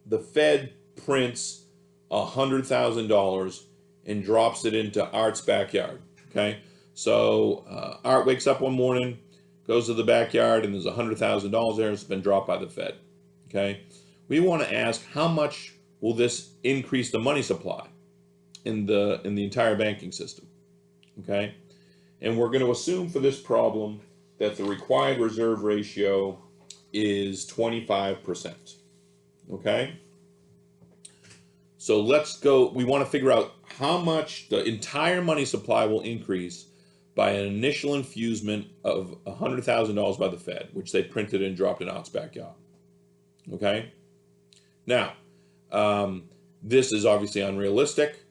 the Fed prints $100,000 and drops it into Art's backyard. Okay, so Art wakes up one morning, goes to the backyard, and there's $100,000 there. It's been dropped by the Fed. Okay, we want to ask, how much will this increase the money supply in the entire banking system? Okay, and we're going to assume for this problem that the required reserve ratio is 25%. Okay, so let's go. We want to figure out how much the entire money supply will increase by an initial infusement of $100,000 by the Fed, which they printed and dropped in Art's backyard. Okay? Now, this is obviously unrealistic.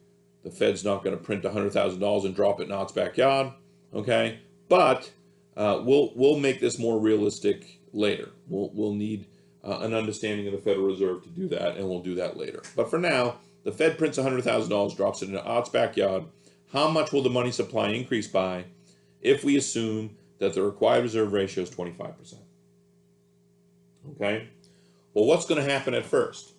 The Fed's not going to print $100,000 and drop it in Art's backyard. Okay? But we'll make this more realistic later. We'll need an understanding of the Federal Reserve to do that, and we'll do that later. But for now, the Fed prints $100,000, drops it into Art's backyard. How much will the money supply increase by if we assume that the required reserve ratio is 25%? Okay? Well, what's going to happen at first?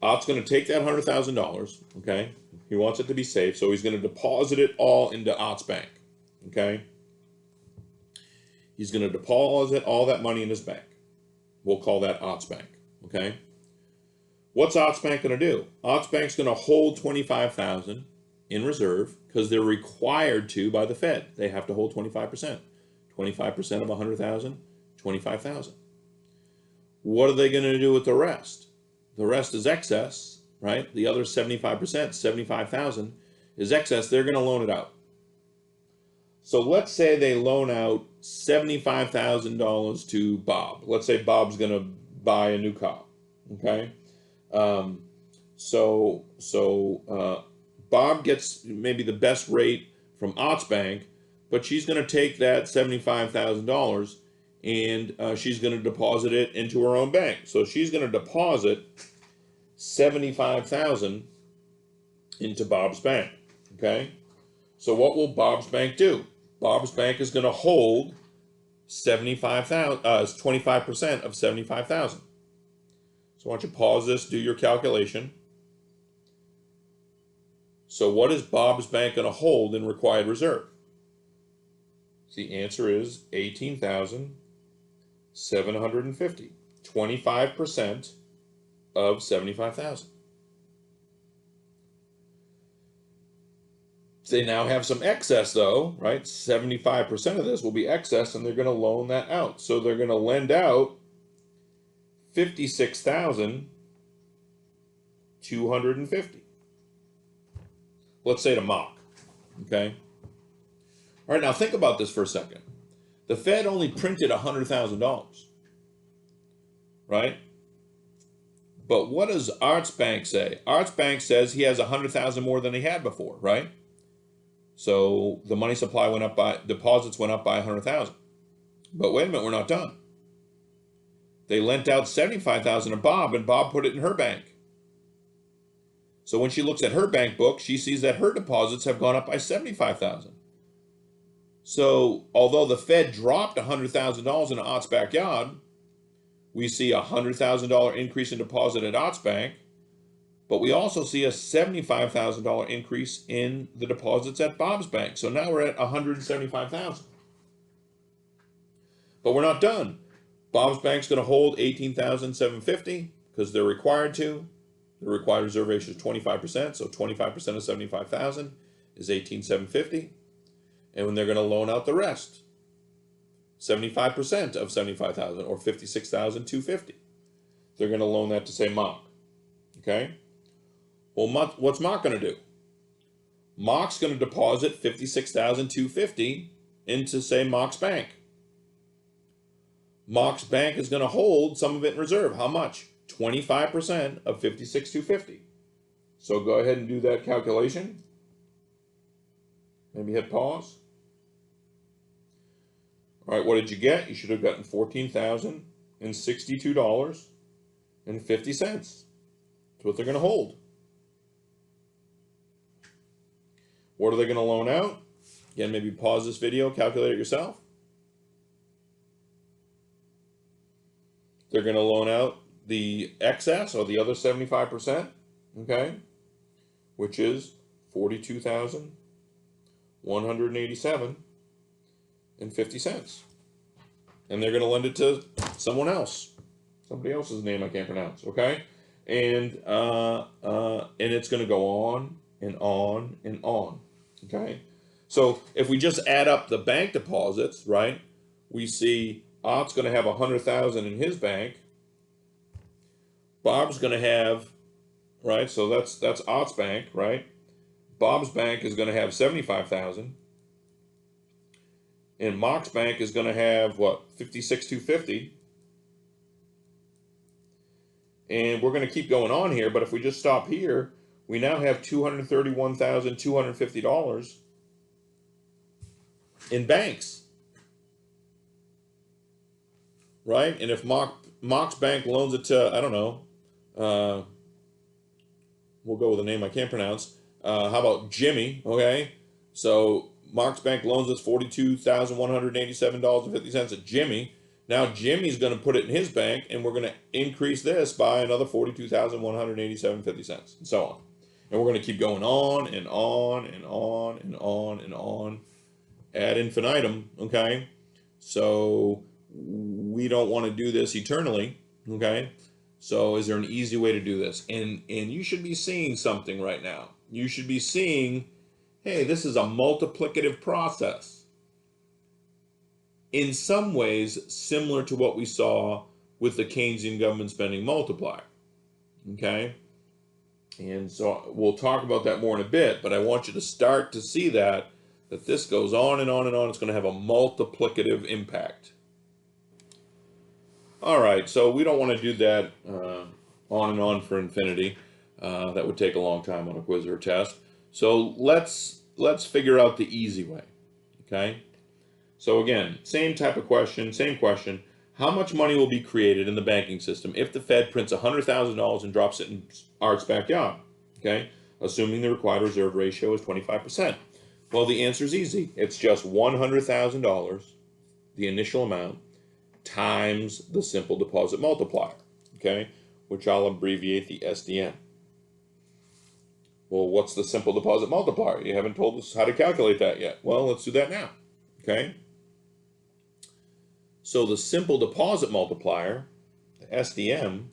Ott's going to take that $100,000, okay? He wants it to be safe, so he's going to deposit it all into Ott's bank, okay? He's going to deposit all that money in his bank. We'll call that Ott's bank, okay? What's Ott's bank going to do? Ott's bank's going to hold $25,000 in reserve because they're required to by the Fed. They have to hold 25%. 25% of 100,000, 25,000. What are they going to do with the rest? The rest is excess, right? The other 75%, 75,000 is excess. They're going to loan it out. So let's say they loan out $75,000 to Bob. Let's say Bob's going to buy a new car, okay? Bob gets maybe the best rate from Ott's bank, but she's going to take that $75,000 and she's going to deposit it into her own bank. So she's going to deposit $75,000 into Bob's bank, okay? So what will Bob's bank do? Bob's bank is going to hold 25% of 75,000. So why don't you pause this, do your calculation. So what is Bob's bank going to hold in required reserve? The answer is 18,750. 25% of 75,000. They now have some excess though, right? 75% of this will be excess and they're going to loan that out. So they're going to lend out $56,250. Let's say to Mock, okay? All right, now think about this for a second. The Fed only printed $100,000, right? But what does Art's bank say? Art's bank says he has 100,000 more than he had before, right? So the money supply went up by, deposits went up by 100,000. But wait a minute, we're not done. They lent out 75,000 to Bob and Bob put it in her bank. So when she looks at her bank book, she sees that her deposits have gone up by 75,000. So although the Fed dropped $100,000 in Ott's backyard, we see a $100,000 increase in deposit at Ott's bank, but we also see a $75,000 increase in the deposits at Bob's bank. So now we're at 175,000. But we're not done. Bob's bank's going to hold 18,750 because they're required to. The required reserve ratio is 25%, so 25% of 75,000 is 18,750. And when they're going to loan out the rest, 75% of 75,000 or 56,250. They're going to loan that to, say, Mock. Okay? Well, what's Mock going to do? Mock's going to deposit 56,250 into, say, Mock's bank. Mock's bank is going to hold some of it in reserve. How much? 25% of 56,250. So go ahead and do that calculation. Maybe hit pause. All right, what did you get? You should have gotten $14,062.50. That's what they're going to hold. What are they going to loan out? Again, maybe pause this video, calculate it yourself. They're going to loan out the excess, or the other 75%, okay, which is $42,187.50. And they're going to lend it to someone else, somebody else's name I can't pronounce, okay? And it's going to go on and on and on, okay? So if we just add up the bank deposits, right, we see Ott's going to have 100,000 in his bank. Bob's going to have, right, so that's Ott's bank, right? Bob's bank is going to have 75,000. And Mock's bank is going to have, what, 56,250. And we're going to keep going on here, but if we just stop here, we now have $231,250 in banks. Right? And if Mock's bank loans it to, I don't know, we'll go with a name I can't pronounce. How about Jimmy, okay? So Mark's Bank loans us $42,187.50 at Jimmy. Now Jimmy's going to put it in his bank, and we're going to increase this by another $42,187.50, and so on. And we're going to keep going on and on and on and on and on ad infinitum, okay? So we don't want to do this eternally, okay? So is there an easy way to do this? And you should be seeing something right now. You should be seeing, hey, this is a multiplicative process. In some ways, similar to what we saw with the Keynesian government spending multiplier, okay? And so we'll talk about that more in a bit, but I want you to start to see that this goes on and on and on. It's going to have a multiplicative impact. All right, so we don't want to do that on and on for infinity. That would take a long time on a quiz or a test. So let's figure out the easy way, okay? So again, same type of question, same question. How much money will be created in the banking system if the Fed prints $100,000 and drops it in Art's backyard? Okay, assuming the required reserve ratio is 25%. Well, the answer is easy. It's just $100,000, the initial amount, times the simple deposit multiplier, okay, which I'll abbreviate the SDM. Well, what's the simple deposit multiplier? You haven't told us how to calculate that yet. Well, let's do that now, okay? So the simple deposit multiplier, the SDM,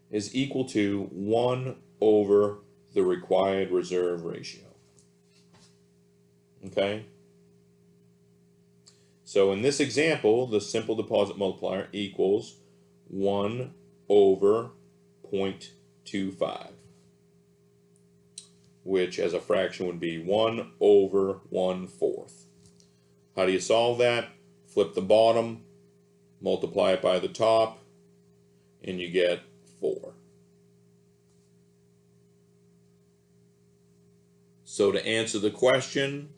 is equal to 1 over the required reserve ratio. Okay? So in this example, the simple deposit multiplier equals 1 over 0.25, which as a fraction would be 1 over 1/4. How do you solve that? Flip the bottom, multiply it by the top, and you get 4. So to answer the question,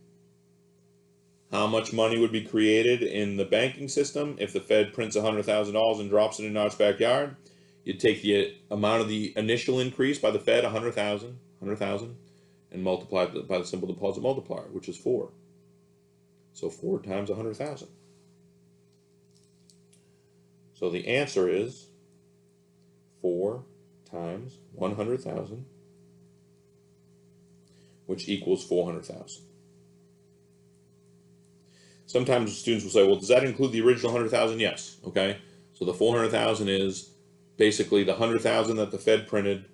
how much money would be created in the banking system if the Fed prints $100,000 and drops it in Art's backyard? You take the amount of the initial increase by the Fed, 100,000, and multiply it by the simple deposit multiplier, which is 4. So 4 times 100,000. So the answer is 4 times 100,000, which equals 400,000. Sometimes students will say, well, does that include the original 100,000? Yes. Okay. So the 400,000 is basically the 100,000 that the Fed printed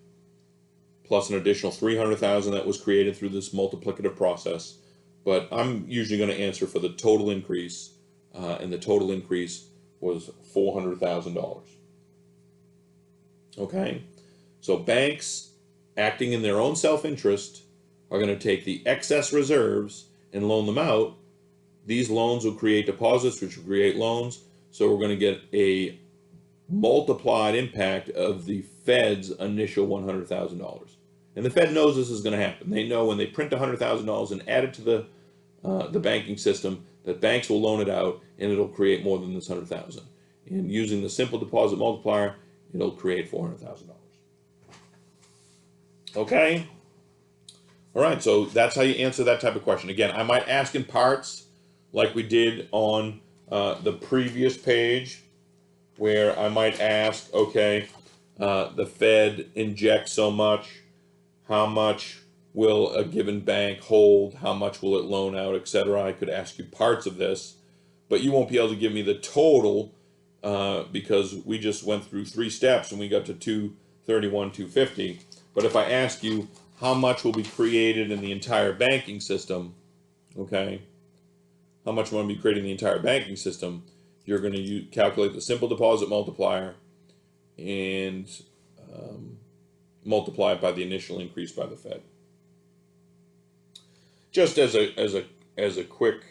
plus an additional 300,000 that was created through this multiplicative process. But I'm usually going to answer for the total increase, and the total increase was $400,000. Okay, so banks acting in their own self-interest are going to take the excess reserves and loan them out. These loans will create deposits, which will create loans. So we're going to get a multiplied impact of the Fed's initial $100,000. And the Fed knows this is going to happen. They know when they print $100,000 and add it to the banking system, that banks will loan it out, and it'll create more than this 100,000. And using the simple deposit multiplier, it'll create $400,000. Okay? All right, so that's how you answer that type of question. Again, I might ask in parts, like we did on the previous page, where I might ask, okay, the Fed injects so much, how much will a given bank hold, how much will it loan out, etc. I could ask you parts of this, but you won't be able to give me the total because we just went through 3 steps and we got to 231, 250. But if I ask you how much will be created in the entire banking system, okay, how much will be created in the entire banking system, you're going to calculate the simple deposit multiplier and multiply it by the initial increase by the Fed. Just as a quick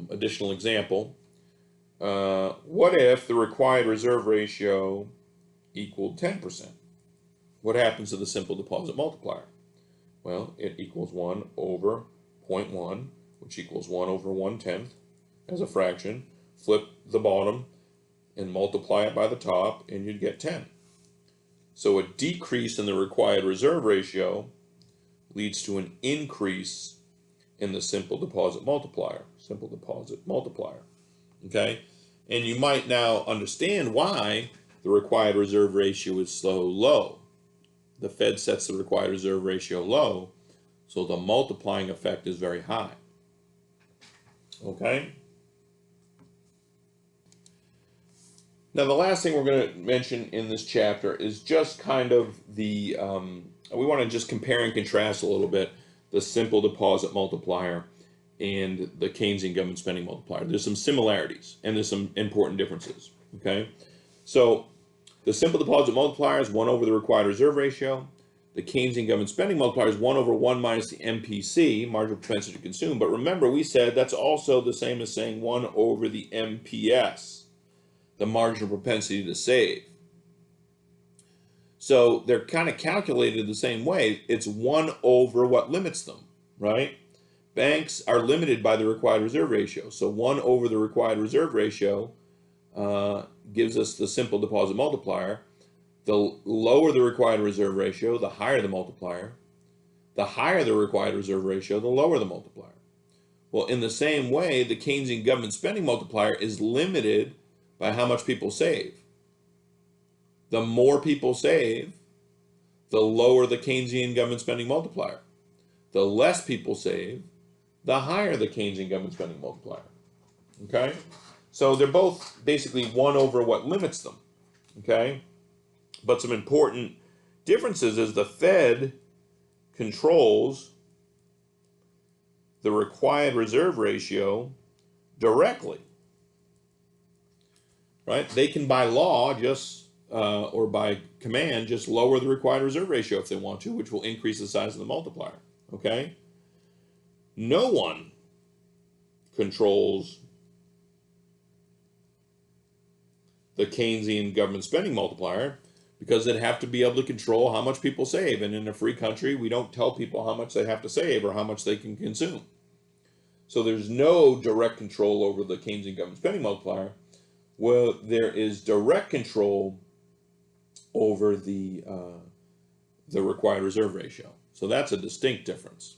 additional example, what if the required reserve ratio equaled 10%? What happens to the simple deposit multiplier? Well, it equals 1 over 0.1, which equals 1 over 1/10 as a fraction. Flip the bottom and multiply it by the top, and you'd get 10. So a decrease in the required reserve ratio leads to an increase in the simple deposit multiplier. Okay? And you might now understand why the required reserve ratio is so low. The Fed sets the required reserve ratio low, so the multiplying effect is very high. Okay? Now, the last thing we're going to mention in this chapter is just kind of we want to just compare and contrast a little bit the simple deposit multiplier and the Keynesian government spending multiplier. There's some similarities and there's some important differences. Okay? So, the simple deposit multiplier is 1 over the required reserve ratio. The Keynesian government spending multiplier is 1 over 1 minus the MPC, marginal propensity to consume. But remember, we said that's also the same as saying 1 over the MPS, the marginal propensity to save. So they're kind of calculated the same way. It's 1 over what limits them, right? Banks are limited by the required reserve ratio. So 1 over the required reserve ratio gives us the simple deposit multiplier. The lower the required reserve ratio, the higher the multiplier. The higher the required reserve ratio, the lower the multiplier. Well, in the same way, the Keynesian government spending multiplier is limited by how much people save. The more people save, the lower the Keynesian government spending multiplier. The less people save, the higher the Keynesian government spending multiplier. Okay? So they're both basically 1 over what limits them. Okay? But some important differences is the Fed controls the required reserve ratio directly. Right? They can by law just or by command just lower the required reserve ratio if they want to, which will increase the size of the multiplier. Okay? No one controls the Keynesian government spending multiplier because they'd have to be able to control how much people save. And in a free country, we don't tell people how much they have to save or how much they can consume. So there's no direct control over the Keynesian government spending multiplier. Well, there is direct control over the required reserve ratio. So that's a distinct difference.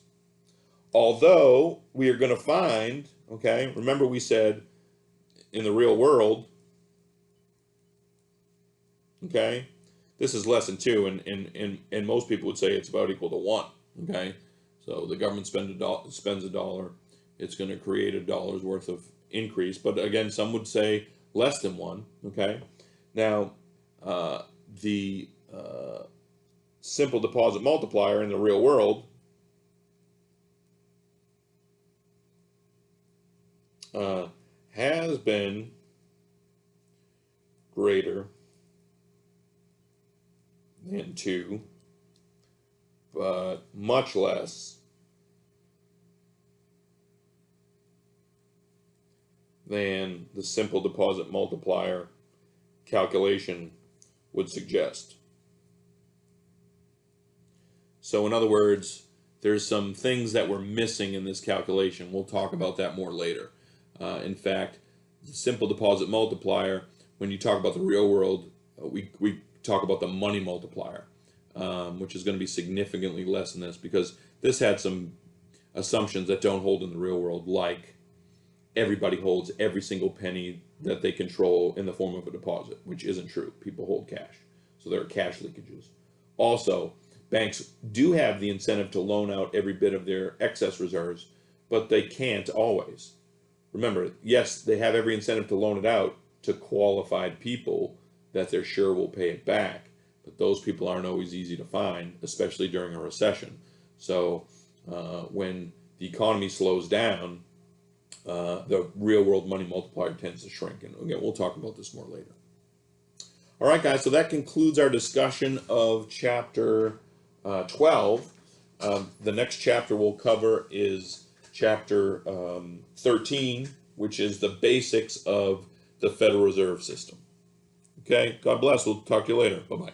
Although we are going to find, okay, remember we said in the real world, okay, this is less than 2, and most people would say it's about equal to 1. Okay, so the government spends $1, it's going to create $1 worth of increase. But again, some would say less than 1. Okay, now the simple deposit multiplier in the real world has been greater than 2, but much less than the simple deposit multiplier calculation would suggest. So in other words, there's some things that we're missing in this calculation. We'll talk about that more later. In fact, the simple deposit multiplier, when you talk about the real world, we talk about the money multiplier, which is going to be significantly less than this because this had some assumptions that don't hold in the real world, like everybody holds every single penny that they control in the form of a deposit, which isn't true. People hold cash. So there are cash leakages. Also, banks do have the incentive to loan out every bit of their excess reserves, but they can't always. Remember, yes, they have every incentive to loan it out to qualified people that they're sure will pay it back, but those people aren't always easy to find, especially during a recession. So when the economy slows down, the real world money multiplier tends to shrink. And again, we'll talk about this more later. All right, guys, so that concludes our discussion of chapter 12. The next chapter we'll cover is chapter 13, which is the basics of the Federal Reserve System. Okay, God bless. We'll talk to you later. Bye-bye.